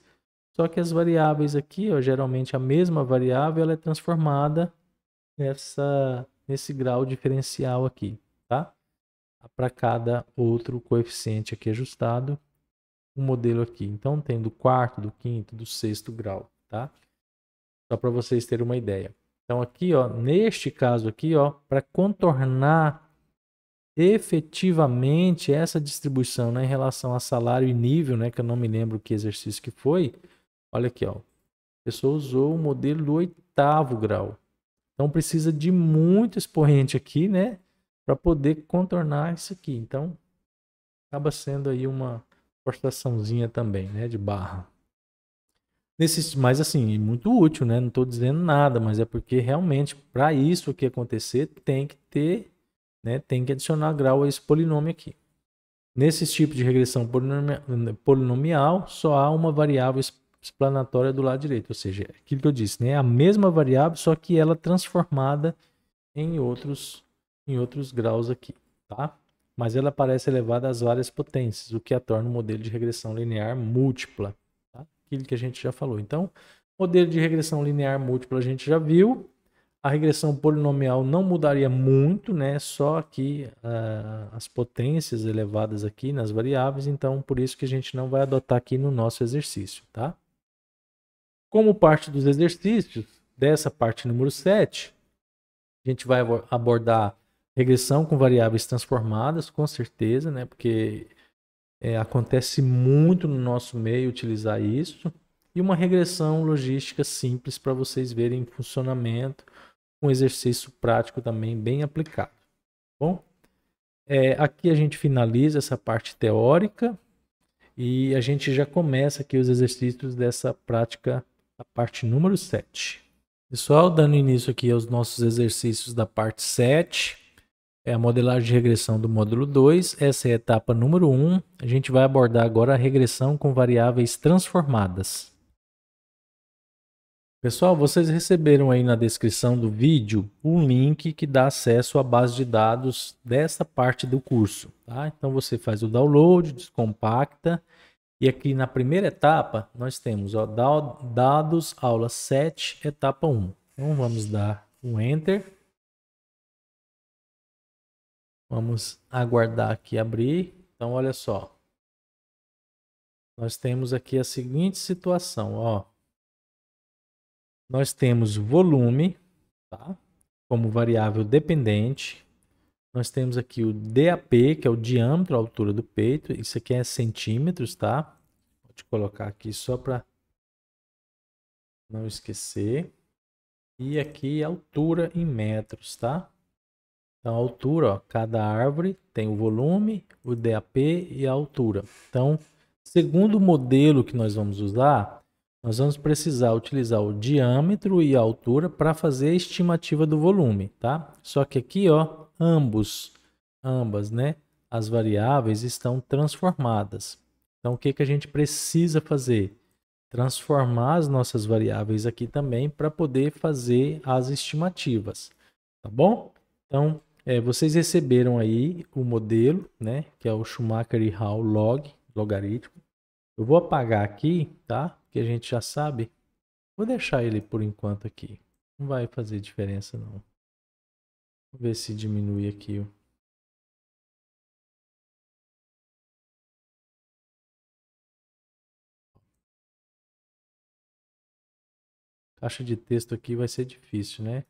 só que as variáveis aqui, ó, geralmente a mesma variável, ela é transformada nesse grau diferencial aqui, tá? Para cada outro coeficiente aqui ajustado, um modelo aqui. Então, tem do quarto, do quinto, do sexto grau, tá? Só para vocês terem uma ideia. Então, aqui, ó, neste caso aqui, ó, para contornar efetivamente essa distribuição, né, em relação a salário e nível, né, que eu não me lembro que exercício que foi. Olha aqui, ó. A pessoa usou o modelo do oitavo grau. Então, precisa de muito expoente aqui, né, para poder contornar isso aqui. Então, acaba sendo aí uma forçaçãozinha também, né, de barra. Mas assim, muito útil, né? Não estou dizendo nada, mas é porque realmente para isso aqui acontecer tem que ter, né? Tem que adicionar grau a esse polinômio aqui. Nesse tipo de regressão polinomial, só há uma variável explanatória do lado direito, ou seja, aquilo que eu disse, né? A mesma variável, só que ela transformada em outros graus aqui, tá? Mas ela parece elevada às várias potências, o que a torna um modelo de regressão linear múltipla. Tá? Aquilo que a gente já falou. Então, modelo de regressão linear múltipla a gente já viu. A regressão polinomial não mudaria muito, né? Só aqui as potências elevadas aqui nas variáveis. Então, por isso que a gente não vai adotar aqui no nosso exercício, tá? Como parte dos exercícios dessa parte número 7, a gente vai abordar regressão com variáveis transformadas, com certeza, né? Porque Acontece muito no nosso meio utilizar isso. E uma regressão logística simples para vocês verem em funcionamento, um exercício prático também bem aplicado. Bom, aqui a gente finaliza essa parte teórica e a gente já começa aqui os exercícios dessa prática, a parte número 7. Pessoal, dando início aqui aos nossos exercícios da parte 7, a modelagem de regressão do módulo 2, essa é a etapa número 1. A gente vai abordar agora a regressão com variáveis transformadas. Pessoal, vocês receberam aí na descrição do vídeo um link que dá acesso à base de dados dessa parte do curso, tá? Então você faz o download, descompacta e aqui na primeira etapa nós temos dados aula 7, etapa 1. Então vamos dar um enter. Vamos aguardar aqui abrir. Então olha só. Nós temos aqui a seguinte situação, ó. Nós temos volume, tá? Como variável dependente. Nós temos aqui o DAP, que é o diâmetro, a altura do peito. Isso aqui é centímetros, tá? Pode colocar aqui só para não esquecer. E aqui a altura em metros, tá? Então a altura, ó, cada árvore tem o volume, o DAP e a altura. Então, segundo o modelo que nós vamos usar, nós vamos precisar utilizar o diâmetro e a altura para fazer a estimativa do volume, tá? Só que aqui, ó, ambas, né, as variáveis estão transformadas. Então, o que que a gente precisa fazer? Transformar as nossas variáveis aqui também para poder fazer as estimativas, tá bom? Então, vocês receberam aí o modelo, né, que é o Schumacher e Hall logaritmo. Eu vou apagar aqui, tá? Que a gente já sabe. Vou deixar ele por enquanto aqui. Não vai fazer diferença não. Vou ver se diminui aqui. Caixa de texto aqui vai ser difícil, né?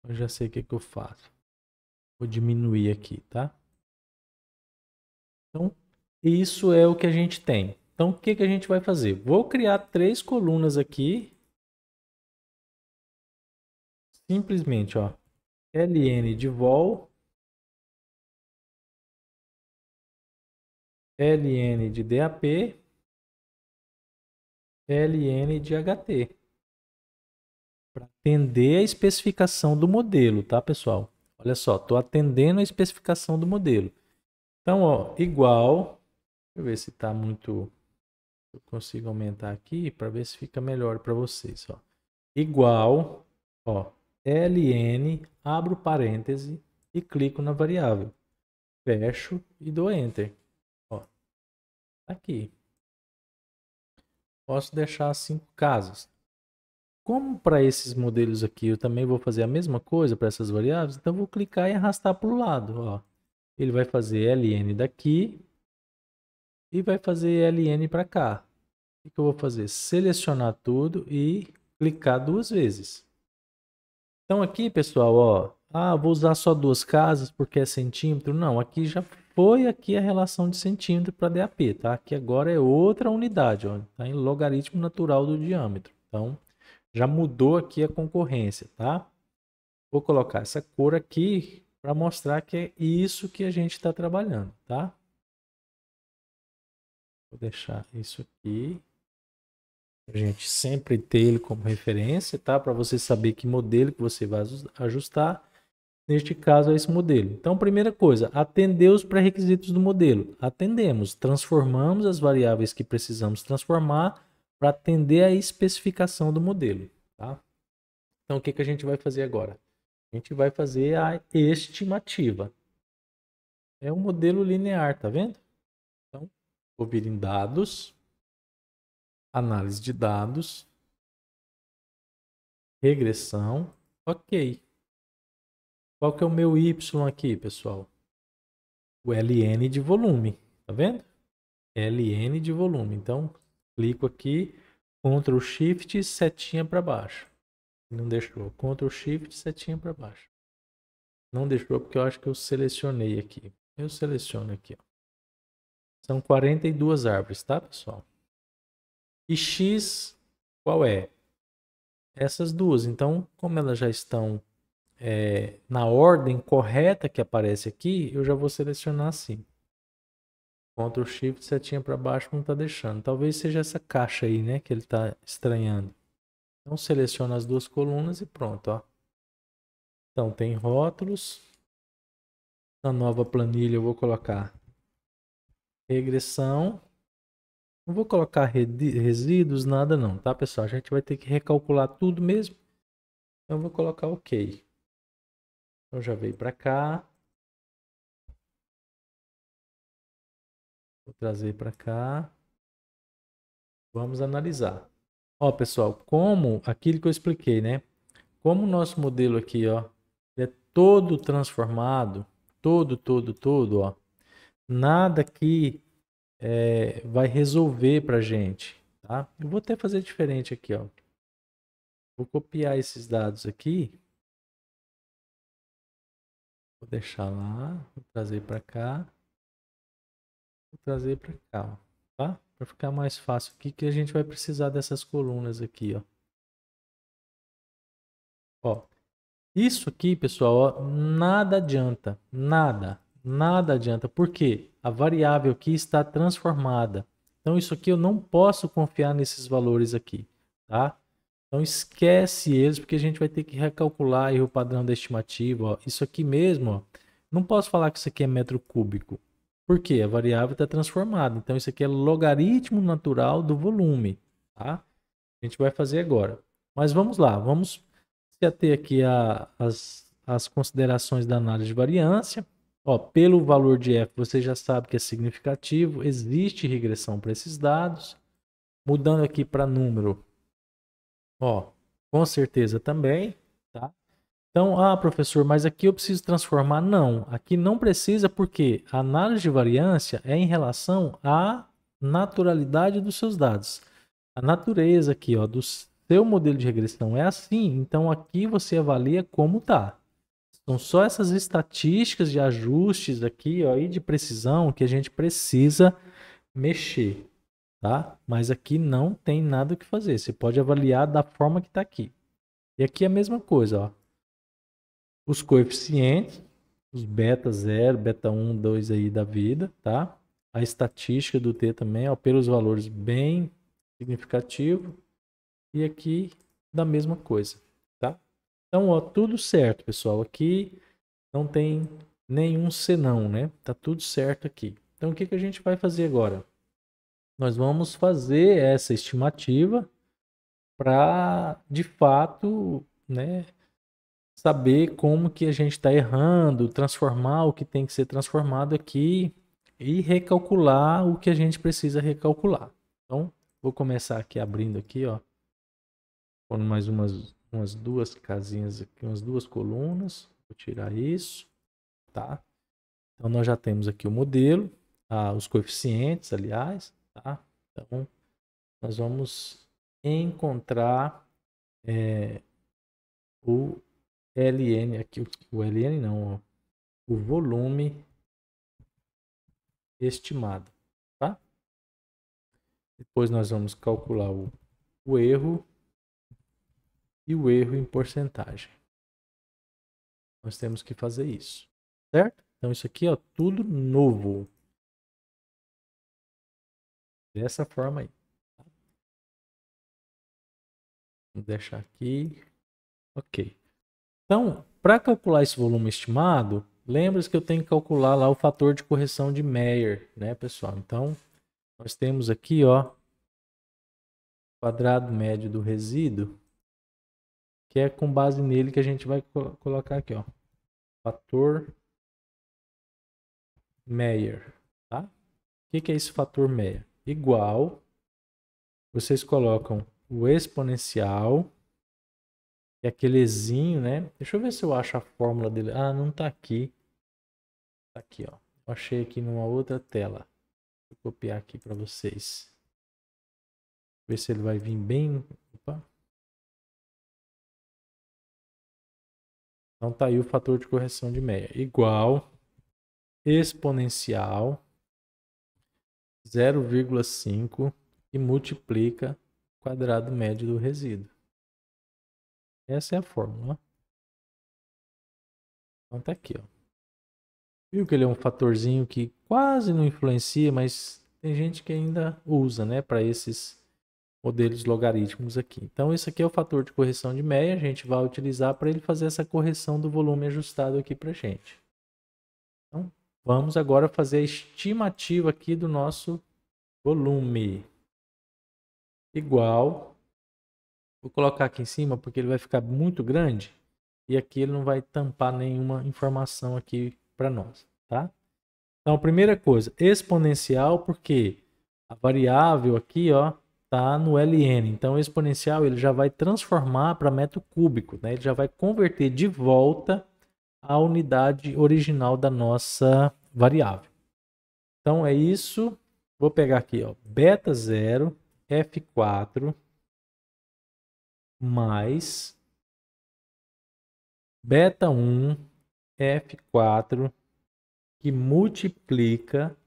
Eu já sei o que eu faço. Vou diminuir aqui, tá? Então, isso é o que a gente tem. Então, o que a gente vai fazer? Vou criar 3 colunas aqui. Simplesmente, ó. ln de vol, ln de DAP, ln de HT. Para atender a especificação do modelo, tá, pessoal? Olha só, estou atendendo a especificação do modelo. Então, ó, igual. Deixa eu ver se está muito. Eu consigo aumentar aqui para ver se fica melhor para vocês, ó. Igual, ó, ln, abro parêntese e clico na variável. Fecho e dou enter. Ó, aqui. Posso deixar 5 casas. Como para esses modelos aqui eu também vou fazer a mesma coisa para essas variáveis, então eu vou clicar e arrastar para o lado. Ó. Ele vai fazer ln daqui e vai fazer ln para cá. O que eu vou fazer? Selecionar tudo e clicar 2 vezes. Então aqui, pessoal, ó, vou usar só 2 casas porque é centímetro. Não, aqui já foi aqui a relação de centímetro para DAP, tá? Aqui agora é outra unidade, ó, tá em logaritmo natural do diâmetro. Então, já mudou aqui a concorrência, tá? Vou colocar essa cor aqui para mostrar que é isso que a gente está trabalhando, tá? Vou deixar isso aqui. A gente sempre ter ele como referência, tá? Para você saber que modelo que você vai ajustar. Neste caso, é esse modelo. Então, primeira coisa, atender os pré-requisitos do modelo. Atendemos, transformamos as variáveis que precisamos transformar para atender a especificação do modelo, tá? Então, o que a gente vai fazer agora? A gente vai fazer a estimativa. É um modelo linear, tá vendo? Então, vou vir em dados, análise de dados, regressão, ok. Qual que é o meu Y aqui, pessoal? O LN de volume, tá vendo? LN de volume. Então, clico aqui, Ctrl Shift, setinha para baixo. Não deixou. Ctrl Shift, setinha para baixo. Não deixou porque eu acho que eu selecionei aqui. Eu seleciono aqui, ó. São 42 árvores, tá, pessoal? E x, qual é? Essas duas. Então, como elas já estão na ordem correta que aparece aqui, eu já vou selecionar assim. Ctrl Shift, setinha para baixo, não está deixando. Talvez seja essa caixa aí, né, que ele está estranhando. Então, seleciona as duas colunas e pronto, ó. Então, tem rótulos. Na nova planilha eu vou colocar regressão. Não vou colocar resíduos, nada não, tá, pessoal? A gente vai ter que recalcular tudo mesmo. Então, eu vou colocar OK. Então, já veio para cá. Vou trazer para cá. Vamos analisar. Ó, pessoal, como aquilo que eu expliquei, né? Como o nosso modelo aqui, ó, é todo transformado, todo, ó. Nada aqui vai resolver pra gente, tá? Eu vou até fazer diferente aqui, ó. Vou copiar esses dados aqui. Vou deixar lá, vou trazer para cá. Vou trazer para cá, ó, tá? Para ficar mais fácil aqui, que a gente vai precisar dessas colunas aqui, ó. Ó, isso aqui, pessoal, ó, nada adianta, nada adianta. Por quê? A variável aqui está transformada. Então, isso aqui eu não posso confiar nesses valores aqui, tá? Então, esquece eles, porque a gente vai ter que recalcular aí o padrão da estimativa. Ó. Isso aqui mesmo, ó, não posso falar que isso aqui é metro cúbico. Por quê? A variável está transformada. Então, isso aqui é logaritmo natural do volume, tá? A gente vai fazer agora. Mas vamos lá, vamos se ater aqui as considerações da análise de variância. Ó, pelo valor de f, você já sabe que é significativo, existe regressão para esses dados. Mudando aqui para número, ó, com certeza também, tá? Então, professor, mas aqui eu preciso transformar? Não, aqui não precisa porque a análise de variância é em relação à naturalidade dos seus dados. A natureza aqui, ó, do seu modelo de regressão é assim, então aqui você avalia como tá. São só essas estatísticas de ajustes aqui, ó, e de precisão que a gente precisa mexer, tá? Mas aqui não tem nada o que fazer. Você pode avaliar da forma que está aqui. E aqui é a mesma coisa, ó. Os coeficientes, os beta 0, beta 1, 2 aí da vida, tá? A estatística do T também, ó, pelos valores bem significativo. E aqui da mesma coisa, tá? Então, ó, tudo certo, pessoal. Aqui não tem nenhum senão, né? Tá tudo certo aqui. Então, o que que a gente vai fazer agora? Nós vamos fazer essa estimativa para, de fato, né, saber como que a gente está errando, transformar o que tem que ser transformado aqui e recalcular o que a gente precisa recalcular. Então, vou começar aqui abrindo aqui, ó, pondo mais umas duas casinhas aqui, umas duas colunas. Vou tirar isso, tá? Então, nós já temos aqui o modelo, os coeficientes, aliás, tá? Então, nós vamos encontrar o LN aqui, o LN não, ó, o volume estimado, tá? Depois nós vamos calcular o erro e o erro em porcentagem. Nós temos que fazer isso, certo? Então isso aqui, ó, tudo novo. Dessa forma aí. Vou deixar aqui. Ok. Então, para calcular esse volume estimado, lembra-se que eu tenho que calcular lá o fator de correção de Meyer, né, pessoal? Então, nós temos aqui, ó, quadrado médio do resíduo, que é com base nele que a gente vai colocar aqui, ó, fator Meyer, tá? O que é esse fator Meyer? Igual, vocês colocam o exponencial, que é aquele exinho, né? Deixa eu ver se eu acho a fórmula dele. Ah, não tá aqui. Tá aqui, ó. Eu achei aqui numa outra tela. Vou copiar aqui para vocês. Ver se ele vai vir bem. Opa. Então tá aí o fator de correção de Meyer. Igual exponencial 0,5 e multiplica o quadrado médio do resíduo. Essa é a fórmula. Então tá aqui, ó. Viu que ele é um fatorzinho que quase não influencia, mas tem gente que ainda usa, né, para esses modelos logarítmicos aqui. Então esse aqui é o fator de correção de Meyer, a gente vai utilizar para ele fazer essa correção do volume ajustado aqui para gente. Então vamos agora fazer a estimativa aqui do nosso volume. Igual, vou colocar aqui em cima porque ele vai ficar muito grande e aqui ele não vai tampar nenhuma informação aqui para nós, tá? Então, primeira coisa, exponencial, porque a variável aqui, ó, tá no ln. Então, o exponencial ele já vai transformar para metro cúbico, né? Ele já vai converter de volta a unidade original da nossa variável. Então, é isso. Vou pegar aqui, ó, beta 0, F4 mais beta 1, F4 que multiplica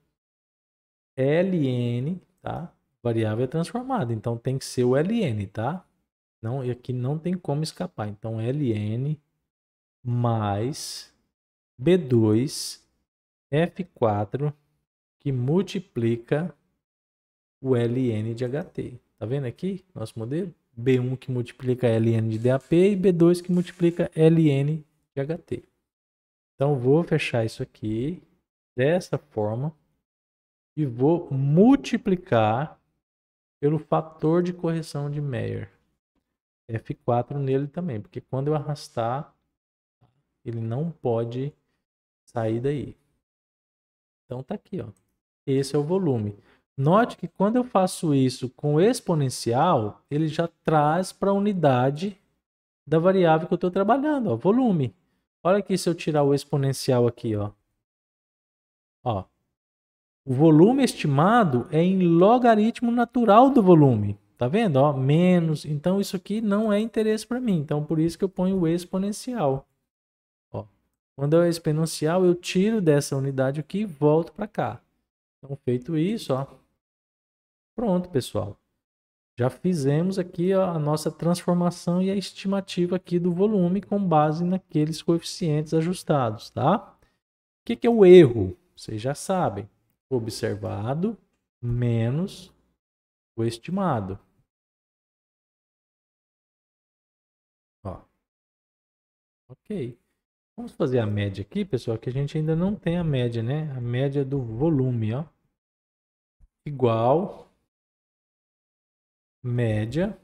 ln, tá? Variável é transformada, então tem que ser o ln, tá? Não, e aqui não tem como escapar. Então ln mais B2 F4 que multiplica o ln de HT. Tá vendo aqui nosso modelo? B1 que multiplica ln de DAP e B2 que multiplica ln de HT. Então vou fechar isso aqui dessa forma e vou multiplicar pelo fator de correção de Meyer. F4 nele também, porque quando eu arrastar, ele não pode sair daí. Então tá aqui, ó. Esse é o volume. Note que quando eu faço isso com exponencial, ele já traz para a unidade da variável que eu estou trabalhando, ó, volume. Olha aqui se eu tirar o exponencial aqui, ó. Ó. O volume estimado é em logaritmo natural do volume. Tá vendo? Ó, menos. Então, isso aqui não é interesse para mim. Então, por isso que eu ponho o exponencial. Ó, quando é exponencial, eu tiro dessa unidade aqui e volto para cá. Então, feito isso, ó. Pronto, pessoal. Já fizemos aqui ó, a nossa transformação e a estimativa aqui do volume com base naqueles coeficientes ajustados, tá? O que é o erro? Vocês já sabem. Observado menos o estimado. Ó. Ok. Vamos fazer a média aqui, pessoal, que a gente ainda não tem a média, né? A média do volume, ó. Igual média.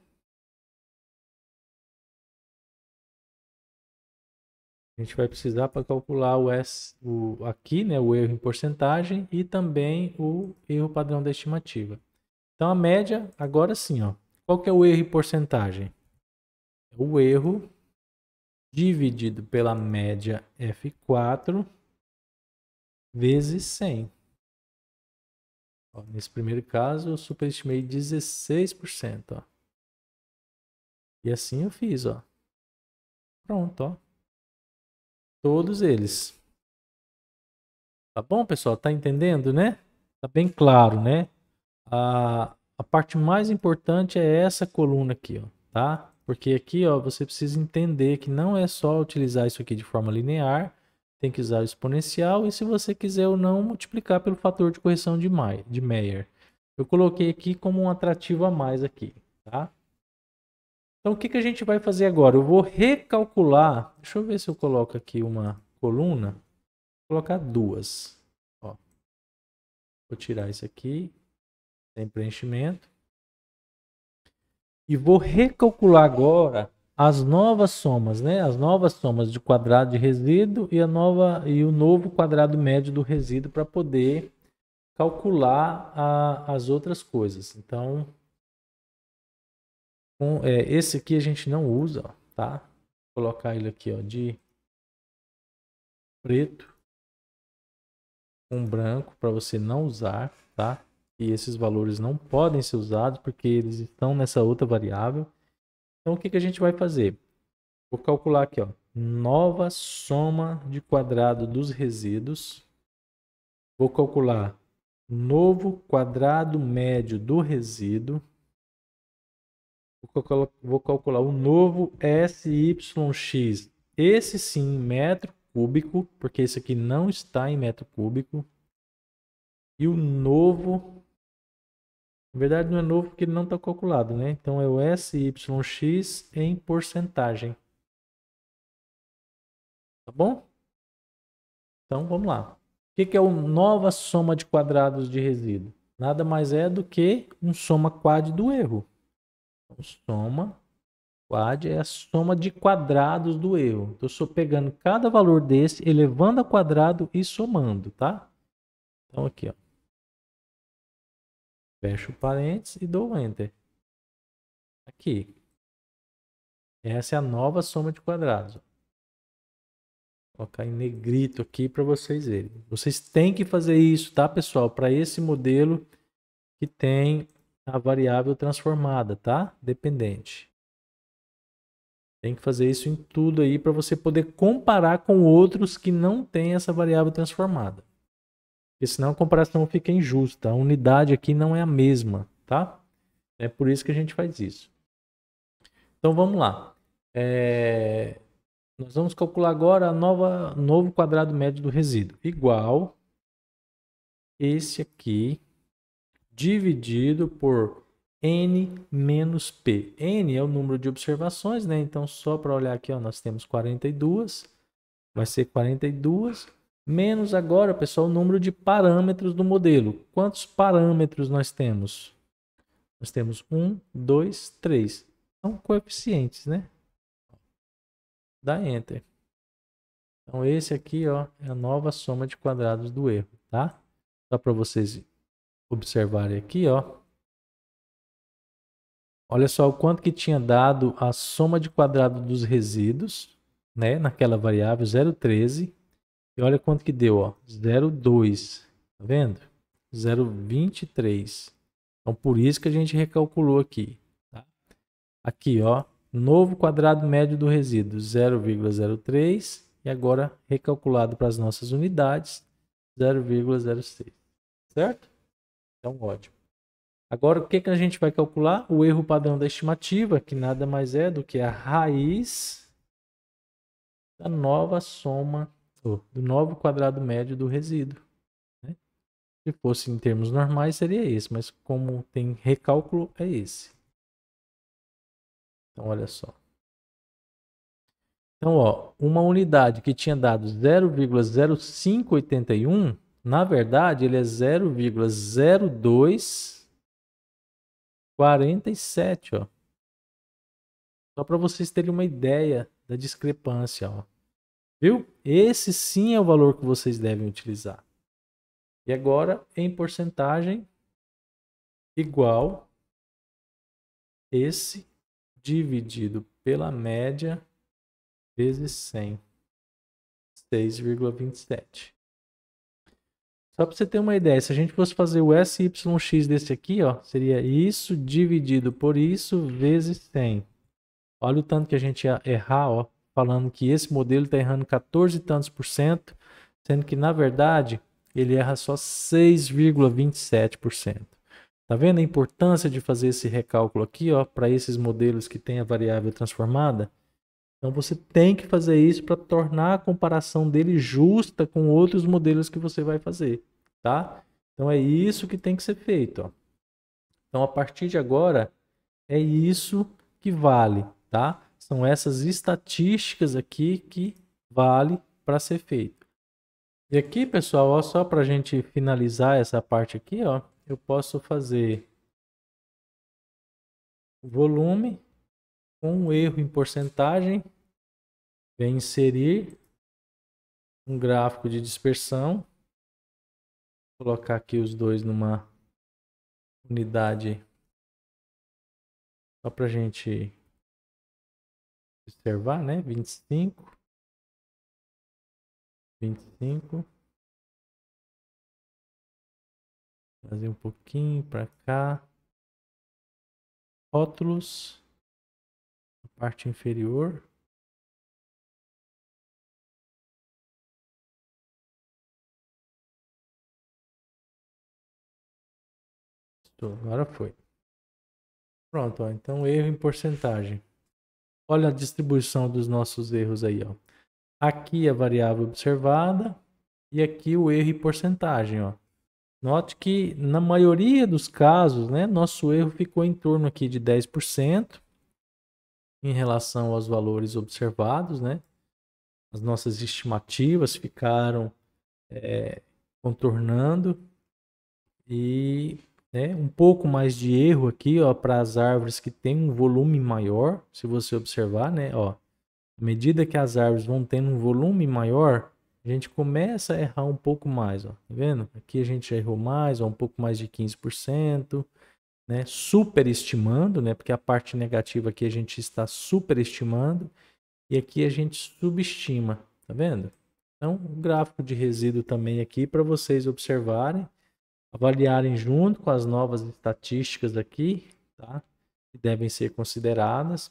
A gente vai precisar para calcular aqui, né, o erro em porcentagem e também o erro padrão da estimativa. Então a média, agora sim, ó. Qual que é o erro em porcentagem? O erro dividido pela média F4 vezes 100. Ó, nesse primeiro caso, eu superestimei 16%. Ó. E assim eu fiz. Ó. Pronto. Ó. Todos eles. Tá bom, pessoal? Tá entendendo, né? Tá bem claro, né? A parte mais importante é essa coluna aqui, ó, tá? Porque aqui, ó, você precisa entender que não é só utilizar isso aqui de forma linear, tem que usar o exponencial e se você quiser ou não, multiplicar pelo fator de correção de Meyer. Eu coloquei aqui como um atrativo a mais aqui, tá? Então, o que que a gente vai fazer agora? Eu vou recalcular, deixa eu ver se eu coloco aqui uma coluna, vou colocar duas, ó. Vou tirar isso aqui, sem preenchimento. E vou recalcular agora as novas somas, né? As novas somas de quadrado de resíduo e o novo quadrado médio do resíduo para poder calcular as outras coisas. Então, esse aqui a gente não usa, ó, tá? Vou colocar ele aqui ó, de preto com branco para você não usar, tá? E esses valores não podem ser usados porque eles estão nessa outra variável. Então, o que que a gente vai fazer? Vou calcular aqui, ó, nova soma de quadrado dos resíduos. Vou calcular novo quadrado médio do resíduo. Vou calcular o novo SYX. Esse sim em metro cúbico, porque esse aqui não está em metro cúbico. E o novo, na verdade não é novo porque ele não está calculado, né? Então é o SYX em porcentagem. Tá bom? Então vamos lá. O que é a nova soma de quadrados de resíduo? Nada mais é do que um soma quad do erro. Então, soma quad é a soma de quadrados do erro. Então, eu estou pegando cada valor desse, elevando a quadrado e somando, tá? Então aqui, ó. Fecho o parênteses e dou Enter. Aqui. Essa é a nova soma de quadrados. Vou colocar em negrito aqui para vocês verem. Vocês têm que fazer isso, tá, pessoal? Para esse modelo que tem a variável transformada, tá? Dependente. Tem que fazer isso em tudo aí para você poder comparar com outros que não têm essa variável transformada. Porque senão a comparação fica injusta. A unidade aqui não é a mesma, tá? É por isso que a gente faz isso. Então vamos lá. Nós vamos calcular agora novo quadrado médio do resíduo. Igual esse aqui dividido por N menos P. N é o número de observações, né? Então só para olhar aqui, ó, nós temos 42. Vai ser 42 menos agora, pessoal, o número de parâmetros do modelo. Quantos parâmetros nós temos? Nós temos 1, 2, 3. São coeficientes, né? Dá Enter. Então, esse aqui, ó, é a nova soma de quadrados do erro, tá? Só para vocês observarem aqui, ó. Olha só o quanto que tinha dado a soma de quadrado dos resíduos, né? Naquela variável 0,13. E olha quanto que deu, ó. 0,2. Tá vendo? 0,23. Então, por isso que a gente recalculou aqui. Tá? Aqui, ó. Novo quadrado médio do resíduo, 0,03. E agora, recalculado para as nossas unidades, 0,06. Certo? Então, ótimo. Agora, o que, que a gente vai calcular? O erro padrão da estimativa, que nada mais é do que a raiz da nova soma, do novo quadrado médio do resíduo. Né? Se fosse em termos normais, seria esse, mas como tem recálculo, é esse. Então, olha só. Então, ó, uma unidade que tinha dado 0,0581, na verdade, ele é 0,0247, ó. Só para vocês terem uma ideia da discrepância, ó. Viu? Esse sim é o valor que vocês devem utilizar. E agora, em porcentagem, igual esse dividido pela média vezes 100. 6,27. Só para você ter uma ideia, se a gente fosse fazer o SYX desse aqui, ó, seria isso dividido por isso vezes 100. Olha o tanto que a gente ia errar, ó, falando que esse modelo está errando 14 e tantos por cento, sendo que, na verdade, ele erra só 6,27%. Tá vendo a importância de fazer esse recálculo aqui, ó, para esses modelos que têm a variável transformada? Então você tem que fazer isso para tornar a comparação dele justa com outros modelos que você vai fazer, tá? Então é isso que tem que ser feito, ó. Então a partir de agora é isso que vale, tá? São essas estatísticas aqui que vale para ser feito. E aqui, pessoal, ó, só para a gente finalizar essa parte aqui, ó, eu posso fazer o volume com um erro em porcentagem, vem inserir um gráfico de dispersão, colocar aqui os dois numa unidade só para a gente observar, né? 25, 25. Fazer um pouquinho para cá. Rótulos, a parte inferior. Agora foi. Pronto, ó. Então erro em porcentagem. Olha a distribuição dos nossos erros aí, ó. Aqui a variável observada e aqui o erro em porcentagem, ó. Note que na maioria dos casos, né, nosso erro ficou em torno aqui de 10% em relação aos valores observados, né? As nossas estimativas ficaram contornando e, né, um pouco mais de erro aqui, ó, para as árvores que têm um volume maior, se você observar, né, ó, à medida que as árvores vão tendo um volume maior, a gente começa a errar um pouco mais, ó, tá vendo? Aqui a gente já errou mais, ó, um pouco mais de 15%, né, superestimando, né, porque a parte negativa aqui a gente está superestimando e aqui a gente subestima, tá vendo? Então, o gráfico de resíduo também aqui para vocês observarem, avaliarem junto com as novas estatísticas aqui, tá? Que devem ser consideradas.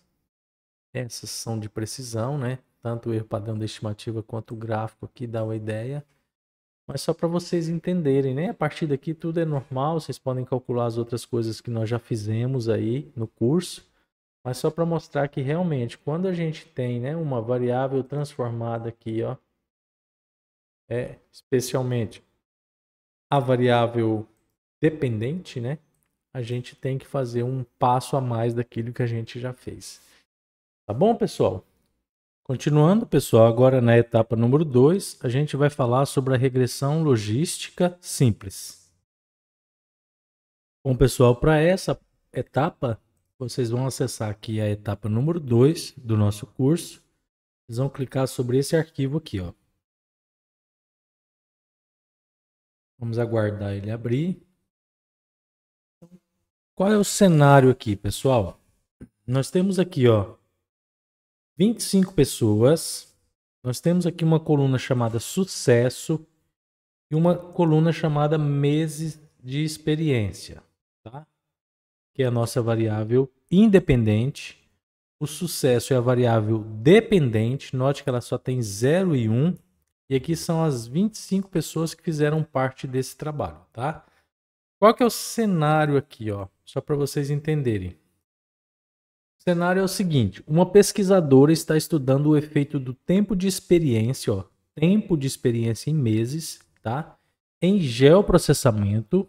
Essas são de precisão, né? Tanto o erro padrão da estimativa quanto o gráfico aqui dá uma ideia. Mas só para vocês entenderem, né? A partir daqui tudo é normal, vocês podem calcular as outras coisas que nós já fizemos aí no curso. Mas só para mostrar que realmente, quando a gente tem, né, uma variável transformada aqui, ó, especialmente a variável dependente, né, a gente tem que fazer um passo a mais daquilo que a gente já fez. Tá bom, pessoal? Continuando, pessoal, agora na etapa número 2, a gente vai falar sobre a regressão logística simples. Bom, pessoal, para essa etapa, vocês vão acessar aqui a etapa número 2 do nosso curso. Vocês vão clicar sobre esse arquivo aqui, ó. Vamos aguardar ele abrir. Qual é o cenário aqui, pessoal? Nós temos aqui, ó, 25 pessoas. Nós temos aqui uma coluna chamada sucesso e uma coluna chamada meses de experiência, tá? Que é a nossa variável independente. O sucesso é a variável dependente. Note que ela só tem 0 e 1. E aqui são as 25 pessoas que fizeram parte desse trabalho, tá? Qual que é o cenário aqui, ó? Só para vocês entenderem. O cenário é o seguinte: uma pesquisadora está estudando o efeito do tempo de experiência, ó, tempo de experiência em meses, tá? Em geoprocessamento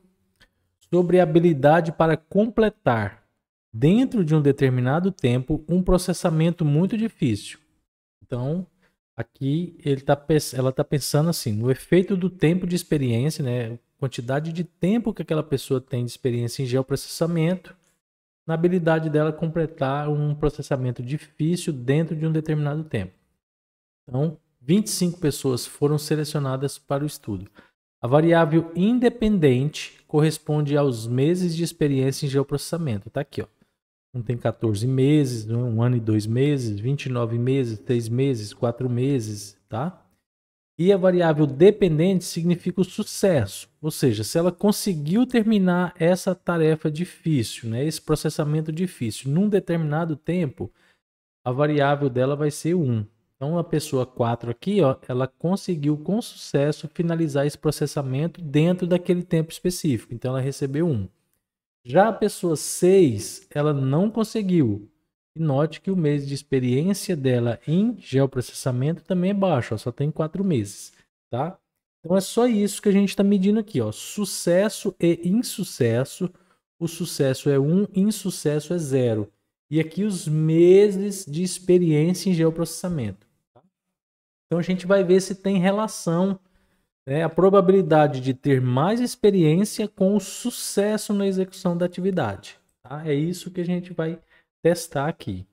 sobre a habilidade para completar dentro de um determinado tempo um processamento muito difícil. Então, aqui ela está pensando assim, no efeito do tempo de experiência, né? Quantidade de tempo que aquela pessoa tem de experiência em geoprocessamento, na habilidade dela completar um processamento difícil dentro de um determinado tempo. Então, 25 pessoas foram selecionadas para o estudo. A variável independente corresponde aos meses de experiência em geoprocessamento. Está aqui, ó. Um tem 14 meses, 1 ano e 2 meses, 29 meses, 3 meses, 4 meses, tá? E a variável dependente significa o sucesso, ou seja, se ela conseguiu terminar essa tarefa difícil, né, esse processamento difícil, num determinado tempo, a variável dela vai ser 1. Então, a pessoa 4 aqui, ó, ela conseguiu com sucesso finalizar esse processamento dentro daquele tempo específico, então ela recebeu 1. Já a pessoa 6, ela não conseguiu. E note que o mês de experiência dela em geoprocessamento também é baixo, ó, só tem 4 meses, tá? Então é só isso que a gente está medindo aqui, ó, sucesso e insucesso. O sucesso é 1, insucesso é 0. E aqui os meses de experiência em geoprocessamento. Tá? Então a gente vai ver se tem relação, né, a probabilidade de ter mais experiência com o sucesso na execução da atividade. Tá? É isso que a gente vai testar aqui.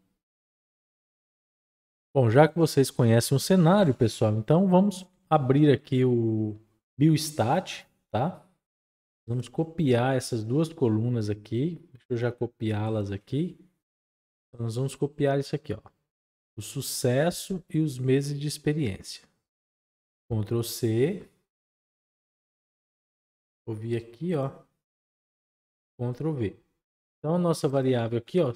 Bom, já que vocês conhecem o cenário, pessoal, então vamos abrir aqui o Biostat, tá? Vamos copiar essas duas colunas aqui. Deixa eu já copiá-las aqui. Então, nós vamos copiar isso aqui, ó. O sucesso e os meses de experiência. Ctrl C. Vou vir aqui, ó. Ctrl V. Então, a nossa variável aqui, ó,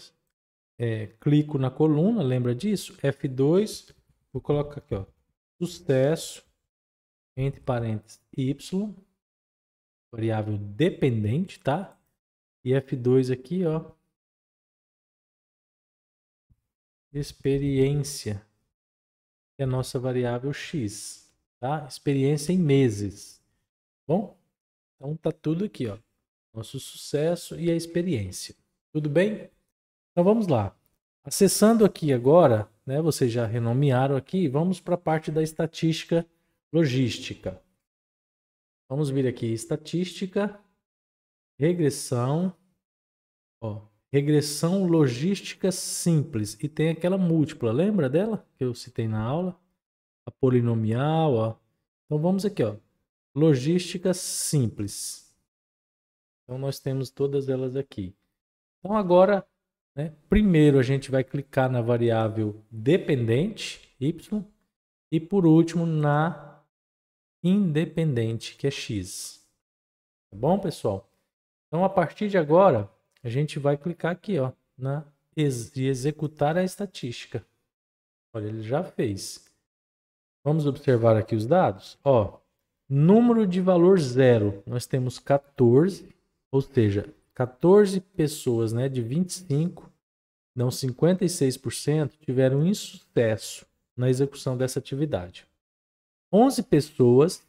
clico na coluna, lembra disso? F2, vou colocar aqui, ó, sucesso, entre parênteses, Y, variável dependente, tá? E F2 aqui, ó, experiência, que é a nossa variável X, tá? Experiência em meses. Bom, então tá tudo aqui, ó. Nosso sucesso e a experiência. Tudo bem? Então vamos lá. Acessando aqui agora, né? Vocês já renomearam aqui, vamos para a parte da estatística logística. Vamos vir aqui, estatística, regressão, ó, regressão logística simples. E tem aquela múltipla, lembra dela que eu citei na aula? A polinomial, ó. Então vamos aqui, ó, logística simples. Então nós temos todas elas aqui. Então agora, né, primeiro a gente vai clicar na variável dependente, y, e por último na independente, que é x. Tá bom, pessoal? Então a partir de agora, a gente vai clicar aqui, ó, de executar a estatística. Olha, ele já fez. Vamos observar aqui os dados. Ó, número de valor zero, nós temos 14, ou seja, 14 pessoas, né, de 25, não 56%, tiveram insucesso na execução dessa atividade. 11 pessoas,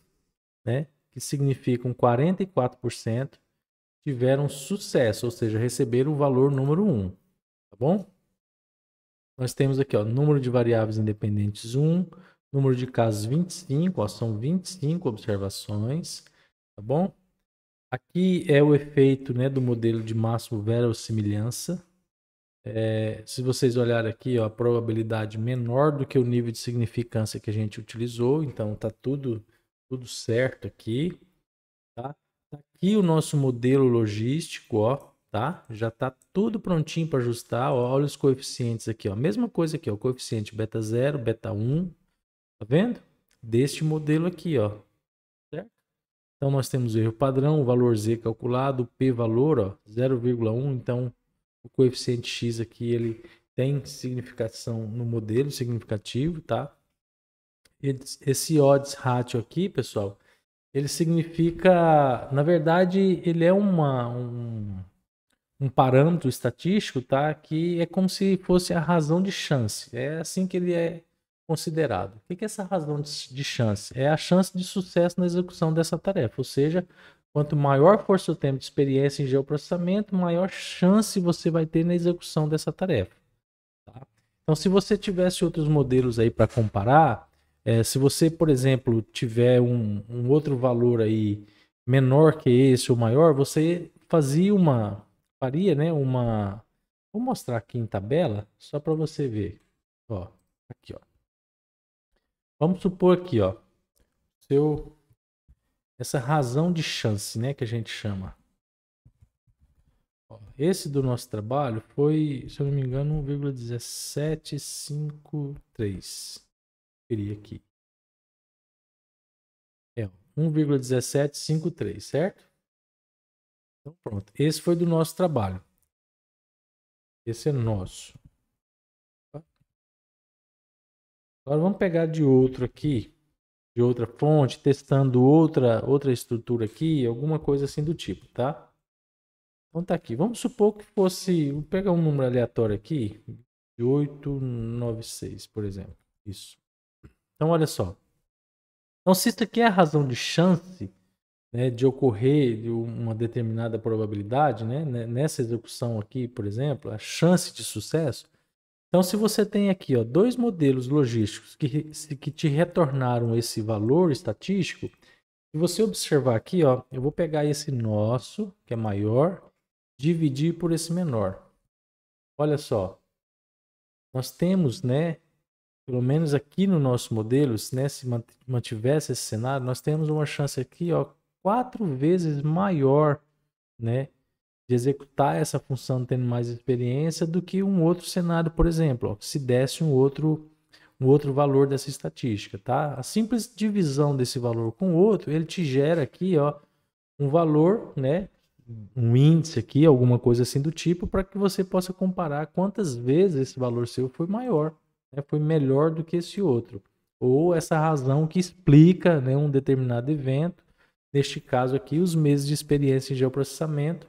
né, que significam 44%, tiveram sucesso, ou seja, receberam o valor número 1, tá bom? Nós temos aqui, ó, número de variáveis independentes 1, número de casos 25, ó, são 25 observações, tá bom? Aqui é o efeito, né, do modelo de máximo verossimilhança. Se vocês olharem aqui, ó, a probabilidade menor do que o nível de significância que a gente utilizou, então tá tudo certo aqui, tá? Tá aqui o nosso modelo logístico, ó, tá? Já tá tudo prontinho para ajustar, ó, olha os coeficientes aqui, ó, mesma coisa aqui, ó, coeficiente beta 0, beta 1, tá vendo? Deste modelo aqui, ó, certo? Então nós temos o erro padrão, o valor Z calculado, o P valor, ó, 0,1, então o coeficiente X aqui, ele tem significação no modelo, significativo, tá? Esse odds ratio aqui, pessoal, ele significa, na verdade, ele é um parâmetro estatístico, tá? Que é como se fosse a razão de chance. É assim que ele é considerado. O que é essa razão de chance? É a chance de sucesso na execução dessa tarefa. Ou seja, quanto maior for seu tempo de experiência em geoprocessamento, maior chance você vai ter na execução dessa tarefa. Tá? Então, se você tivesse outros modelos aí para comparar, se você, por exemplo, tiver um outro valor aí menor que esse ou maior, você faria, né, vou mostrar aqui em tabela, só para você ver. Ó, aqui, ó. Vamos supor aqui, ó, essa razão de chance, né, que a gente chama. Ó, esse do nosso trabalho foi, se eu não me engano, 1,1753. Queria aqui. 1,1753, certo? Então pronto. Esse foi do nosso trabalho. Esse é nosso. Agora vamos pegar de outro aqui, de outra fonte, testando outra estrutura aqui, alguma coisa assim do tipo, tá? Então tá aqui. Vamos supor que fosse, vou pegar um número aleatório aqui, de 896, por exemplo. Isso. Então olha só. Então se isso aqui é a razão de chance, né, de ocorrer de uma determinada probabilidade, né, nessa execução aqui, por exemplo, a chance de sucesso. Então, se você tem aqui, ó, dois modelos logísticos que te retornaram esse valor estatístico, se você observar aqui, ó, eu vou pegar esse nosso, que é maior, dividir por esse menor. Olha só, nós temos, né, pelo menos aqui no nosso modelo, né, se mantivesse esse cenário, nós temos uma chance aqui, ó, 4 vezes maior, né, de executar essa função tendo mais experiência do que um outro cenário, por exemplo, ó, se desse um outro valor dessa estatística, tá? A simples divisão desse valor com o outro, ele te gera aqui, ó, um valor, né, um índice aqui, alguma coisa assim do tipo, para que você possa comparar quantas vezes esse valor seu foi maior, né, foi melhor do que esse outro, ou essa razão que explica, né, um determinado evento, neste caso aqui, os meses de experiência em geoprocessamento,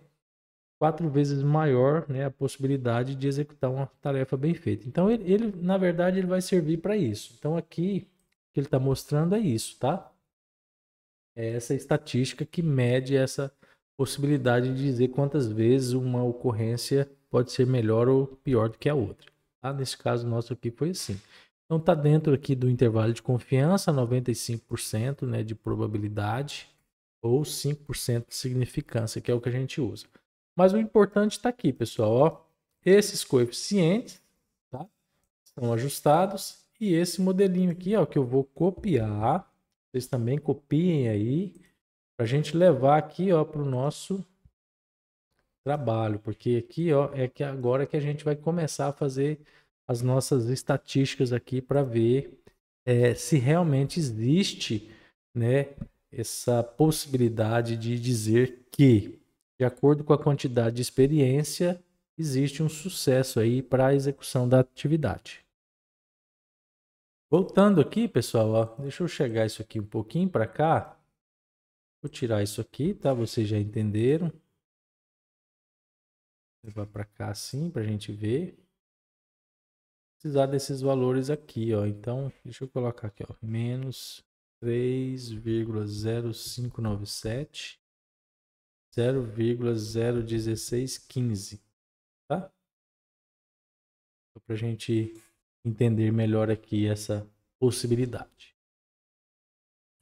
4 vezes maior, né, a possibilidade de executar uma tarefa bem feita. Então, na verdade, ele vai servir para isso. Então, aqui, o que ele está mostrando é isso, tá? É essa estatística que mede essa possibilidade de dizer quantas vezes uma ocorrência pode ser melhor ou pior do que a outra. Tá? Nesse caso nosso aqui foi assim. Então, está dentro aqui do intervalo de confiança, 95%, né, de probabilidade ou 5% de significância, que é o que a gente usa. Mas o importante está aqui, pessoal. Ó, esses coeficientes, tá, são ajustados e esse modelinho aqui, ó, que eu vou copiar. Vocês também copiem aí para a gente levar aqui, ó, para o nosso trabalho, porque aqui, ó, é que agora que a gente vai começar a fazer as nossas estatísticas aqui para ver se realmente existe, né, essa possibilidade de dizer que, de acordo com a quantidade de experiência, existe um sucesso aí para a execução da atividade. Voltando aqui, pessoal, ó, deixa eu chegar isso aqui um pouquinho para cá. Vou tirar isso aqui, tá? Vocês já entenderam. Levar para cá assim, para a gente ver. Precisar desses valores aqui, ó. Então, deixa eu colocar aqui, ó. Menos 3,0597, 0,01615, tá? Para a gente entender melhor aqui essa possibilidade.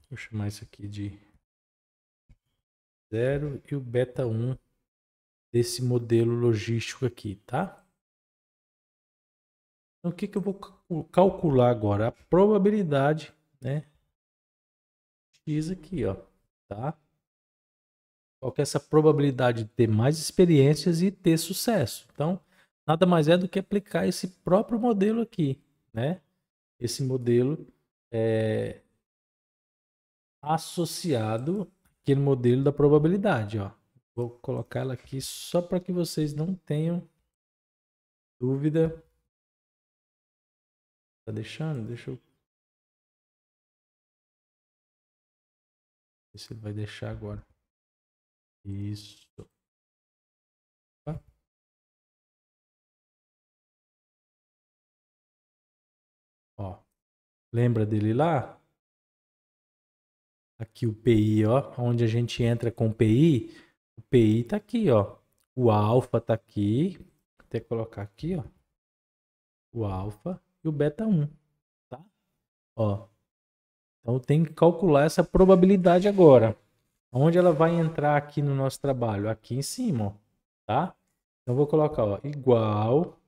Vou chamar isso aqui de 0 e o beta 1 desse modelo logístico aqui, tá? Então, o que eu vou calcular agora? A probabilidade, né? X aqui, ó, tá? Qual que é essa probabilidade de ter mais experiências e ter sucesso? Então, nada mais é do que aplicar esse próprio modelo aqui, né? Esse modelo é associado àquele modelo da probabilidade, ó. Vou colocar ela aqui só para que vocês não tenham dúvida. Tá deixando? Deixa eu ver se ele vai deixar agora. Isso. Tá? Ó, lembra dele lá? Aqui o PI, ó, onde a gente entra com o PI tá aqui, ó. O alfa tá aqui. Vou até colocar aqui, ó. O alfa e o beta 1, tá? Ó. Então tem que calcular essa probabilidade agora. Onde ela vai entrar aqui no nosso trabalho? Aqui em cima, ó, tá? Então vou colocar, ó, igual,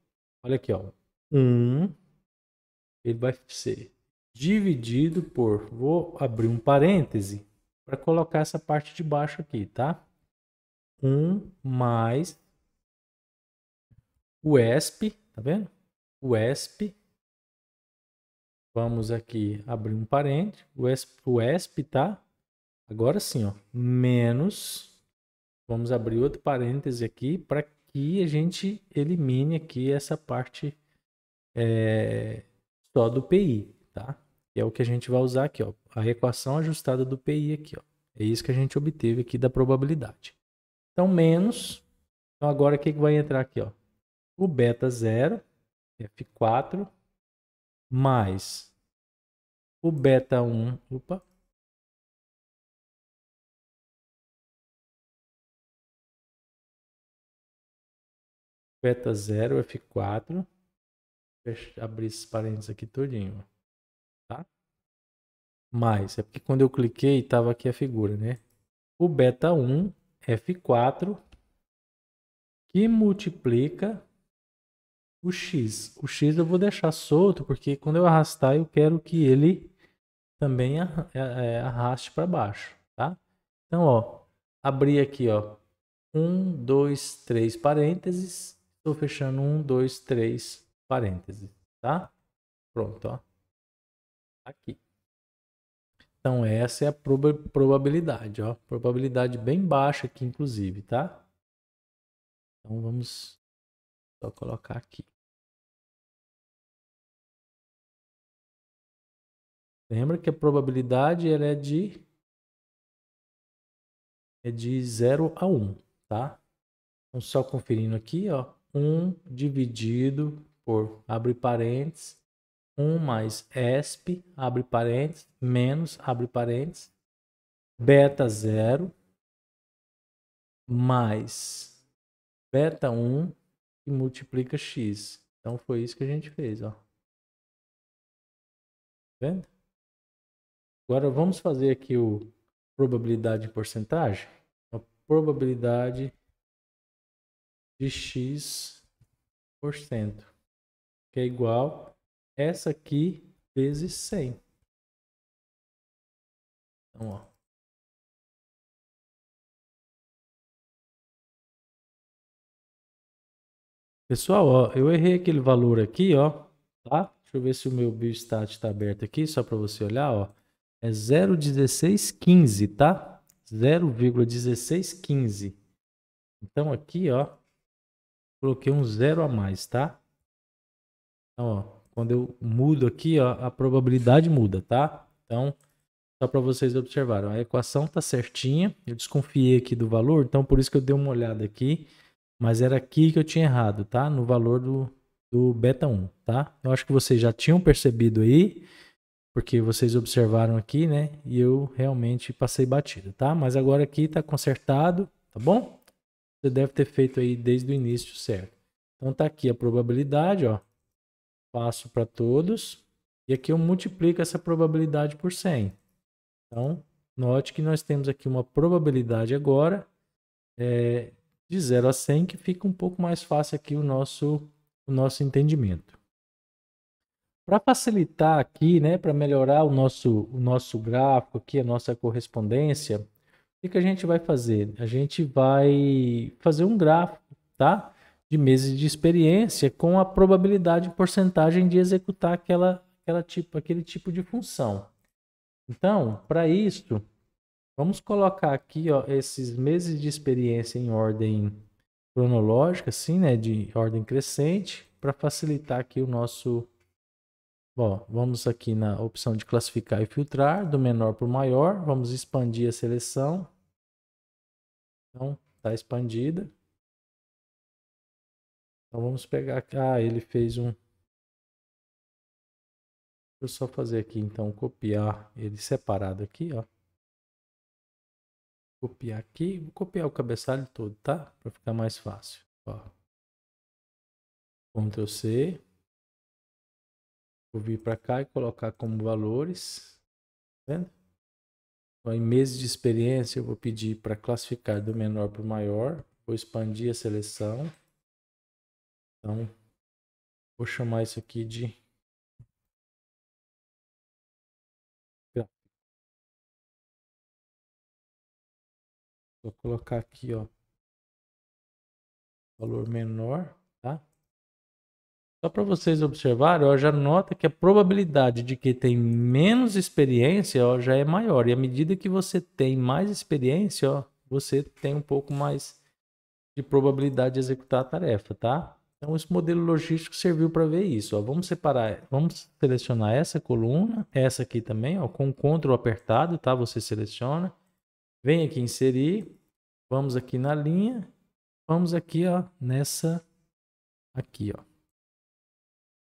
olha aqui, ó, 1, ele vai ser dividido por, vou abrir um parêntese para colocar essa parte de baixo aqui, tá? 1 mais o ESP, tá vendo? O ESP, vamos aqui abrir um parênteses, o ESP, tá? Agora sim, ó, menos, vamos abrir outro parêntese aqui para que a gente elimine aqui essa parte só do PI, tá? Que é o que a gente vai usar aqui, ó, a equação ajustada do PI aqui, ó. É isso que a gente obteve aqui da probabilidade. Então, menos, então agora o que vai entrar aqui, ó? O beta 0, F4, mais o beta 1, beta 0, F4, abrir esses parênteses aqui todinho, tá? Mais, é porque quando eu cliquei estava aqui a figura, né? O beta 1, F4, que multiplica o X. O X eu vou deixar solto, porque quando eu arrastar eu quero que ele também arraste para baixo, tá? Então, ó, abri aqui, ó, 1, 2, 3 parênteses, estou fechando 1, 2, 3 parênteses, tá? Pronto, ó, aqui. Então, essa é a probabilidade, ó, probabilidade bem baixa aqui, inclusive, tá? Então, vamos só colocar aqui. Lembra que a probabilidade ela é de 0 a 1, tá? Então, só conferindo aqui, ó, 1 dividido por, abre parênteses, 1 mais ESP, abre parênteses, menos, abre parênteses, beta 0, mais beta 1 e multiplica x. Então, foi isso que a gente fez, ó. Tá vendo? Agora, vamos fazer aqui o probabilidade em porcentagem. A probabilidade de x%, que é igual essa aqui vezes 100. Então, ó. Pessoal, ó, eu errei aquele valor aqui, ó, tá? Deixa eu ver se o meu biostat está aberto aqui, só para você olhar, ó. É 0,1615, tá? 0,1615. Então aqui, ó, coloquei um zero a mais, tá? Então, ó, quando eu mudo aqui, ó, a probabilidade muda, tá? Então, só para vocês observarem, a equação tá certinha. Eu desconfiei aqui do valor, então por isso que eu dei uma olhada aqui. Mas era aqui que eu tinha errado, tá? No valor do beta 1, tá? Eu acho que vocês já tinham percebido aí, porque vocês observaram aqui, né? E eu realmente passei batido, tá? Mas agora aqui tá consertado, tá bom? Você deve ter feito aí desde o início, certo? Então tá aqui a probabilidade, ó. Passo para todos. E aqui eu multiplico essa probabilidade por 100. Então, note que nós temos aqui uma probabilidade agora de 0 a 100, que fica um pouco mais fácil aqui o nosso entendimento. Para facilitar aqui, né, para melhorar o nosso gráfico aqui, a nossa correspondência, o que a gente vai fazer? A gente vai fazer um gráfico, tá? De meses de experiência com a probabilidade em porcentagem de executar aquele tipo de função. Então, para isso, vamos colocar aqui, ó, esses meses de experiência em ordem cronológica, assim, né, de ordem crescente, para facilitar aqui o nosso. Bom, vamos aqui na opção de classificar e filtrar, do menor para o maior, vamos expandir a seleção. Então, está expandida. Então, vamos pegar aqui. Ah, ele fez um. Deixa eu só fazer aqui, então, copiar ele separado aqui, ó. Copiar aqui, vou copiar o cabeçalho todo, tá? Para ficar mais fácil. Ó. Ctrl C. Vou vir para cá e colocar como valores. Tá vendo? Então, em meses de experiência, eu vou pedir para classificar do menor para o maior. Vou expandir a seleção. Então, vou chamar isso aqui de vou colocar aqui, ó, valor menor, tá? Só para vocês observarem, ó, já nota que a probabilidade de que tem menos experiência, ó, já é maior. E à medida que você tem mais experiência, ó, você tem um pouco mais de probabilidade de executar a tarefa, tá? Então, esse modelo logístico serviu para ver isso. Ó. Vamos separar, vamos selecionar essa coluna, essa aqui também, ó, com o Ctrl apertado, tá? Você seleciona, vem aqui inserir, vamos aqui na linha, vamos aqui, ó, nessa aqui, ó.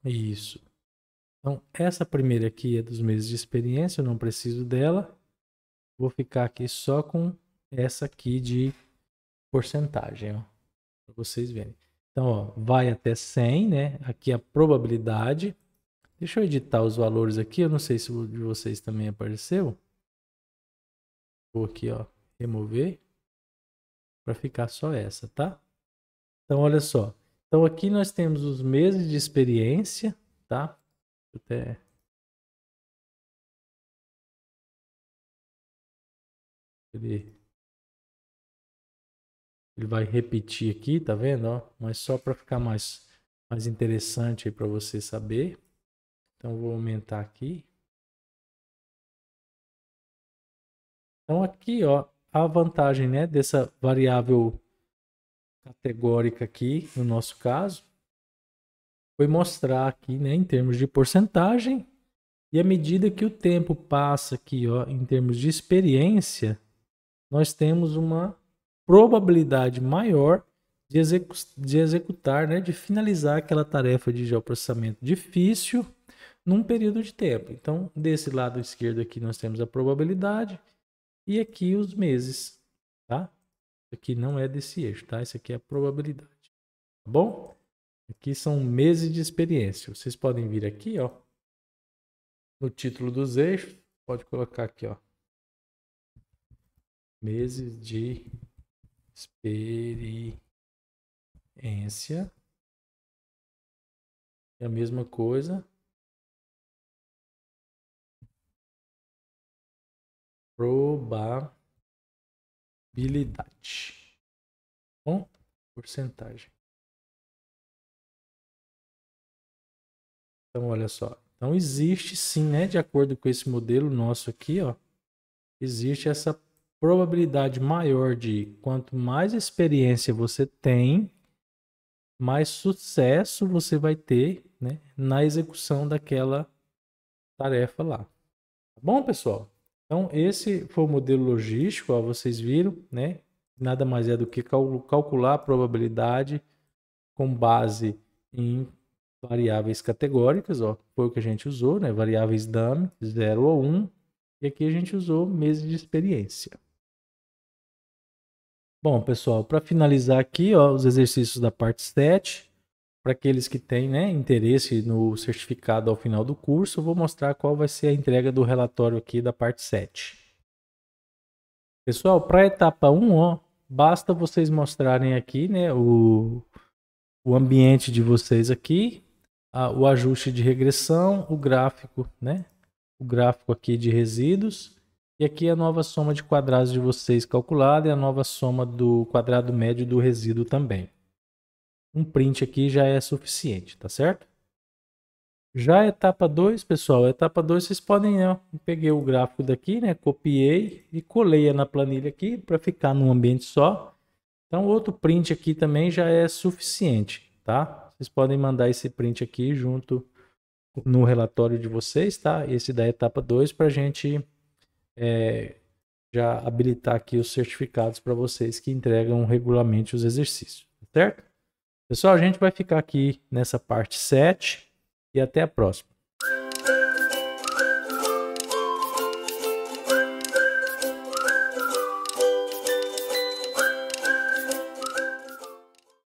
Isso. Então, essa primeira aqui é dos meses de experiência, eu não preciso dela. Vou ficar aqui só com essa aqui de porcentagem, ó, para vocês verem. Então, ó, vai até 100, né? Aqui a probabilidade. Deixa eu editar os valores aqui. Eu não sei se o de vocês também apareceu. Vou aqui, ó, remover para ficar só essa, tá? Então, olha só. Então, aqui nós temos os meses de experiência, tá? Até ele vai repetir aqui, tá vendo? Ó? Mas só para ficar mais interessante aí para você saber. Então, vou aumentar aqui. Então, aqui, ó, a vantagem, né, dessa variável categórica aqui, no nosso caso, foi mostrar aqui, né, em termos de porcentagem, e à medida que o tempo passa aqui, ó, em termos de experiência, nós temos uma probabilidade maior de executar, né, de finalizar aquela tarefa de geoprocessamento difícil num período de tempo. Então, desse lado esquerdo aqui nós temos a probabilidade e aqui os meses, tá? Aqui não é desse eixo, tá? Isso aqui é a probabilidade, tá bom? Aqui são meses de experiência. Vocês podem vir aqui, ó, no título dos eixos, pode colocar aqui, ó, meses de experiência. É a mesma coisa. Probabilidade. Bom, porcentagem. Então, olha só. Então, existe sim, né? De acordo com esse modelo nosso aqui, ó. Existe essa probabilidade maior de quanto mais experiência você tem, mais sucesso você vai ter, né? Na execução daquela tarefa lá. Tá bom, pessoal? Então, esse foi o modelo logístico, ó, vocês viram, né? Nada mais é do que calcular a probabilidade com base em variáveis categóricas, ó, foi o que a gente usou, né? Variáveis dummy, 0 ou 1, e aqui a gente usou meses de experiência. Bom, pessoal, para finalizar aqui, ó, os exercícios da parte 7, para aqueles que têm, né, interesse no certificado ao final do curso, eu vou mostrar qual vai ser a entrega do relatório aqui da parte 7. Pessoal, para a etapa 1, ó, basta vocês mostrarem aqui, né, o ambiente de vocês aqui, o ajuste de regressão, o gráfico, né? O gráfico aqui de resíduos. E aqui a nova soma de quadrados de vocês calculada e a nova soma do quadrado médio do resíduo também. Um print aqui já é suficiente, tá certo? Já a etapa 2, pessoal, a etapa 2 vocês podem, né? Peguei o gráfico daqui, né? Copiei e colei na planilha aqui para ficar num ambiente só. Então, outro print aqui também já é suficiente, tá? Vocês podem mandar esse print aqui junto no relatório de vocês, tá? Esse da etapa 2 para a gente já habilitar aqui os certificados para vocês que entregam regularmente os exercícios, certo? Pessoal, a gente vai ficar aqui nessa parte 7 e até a próxima.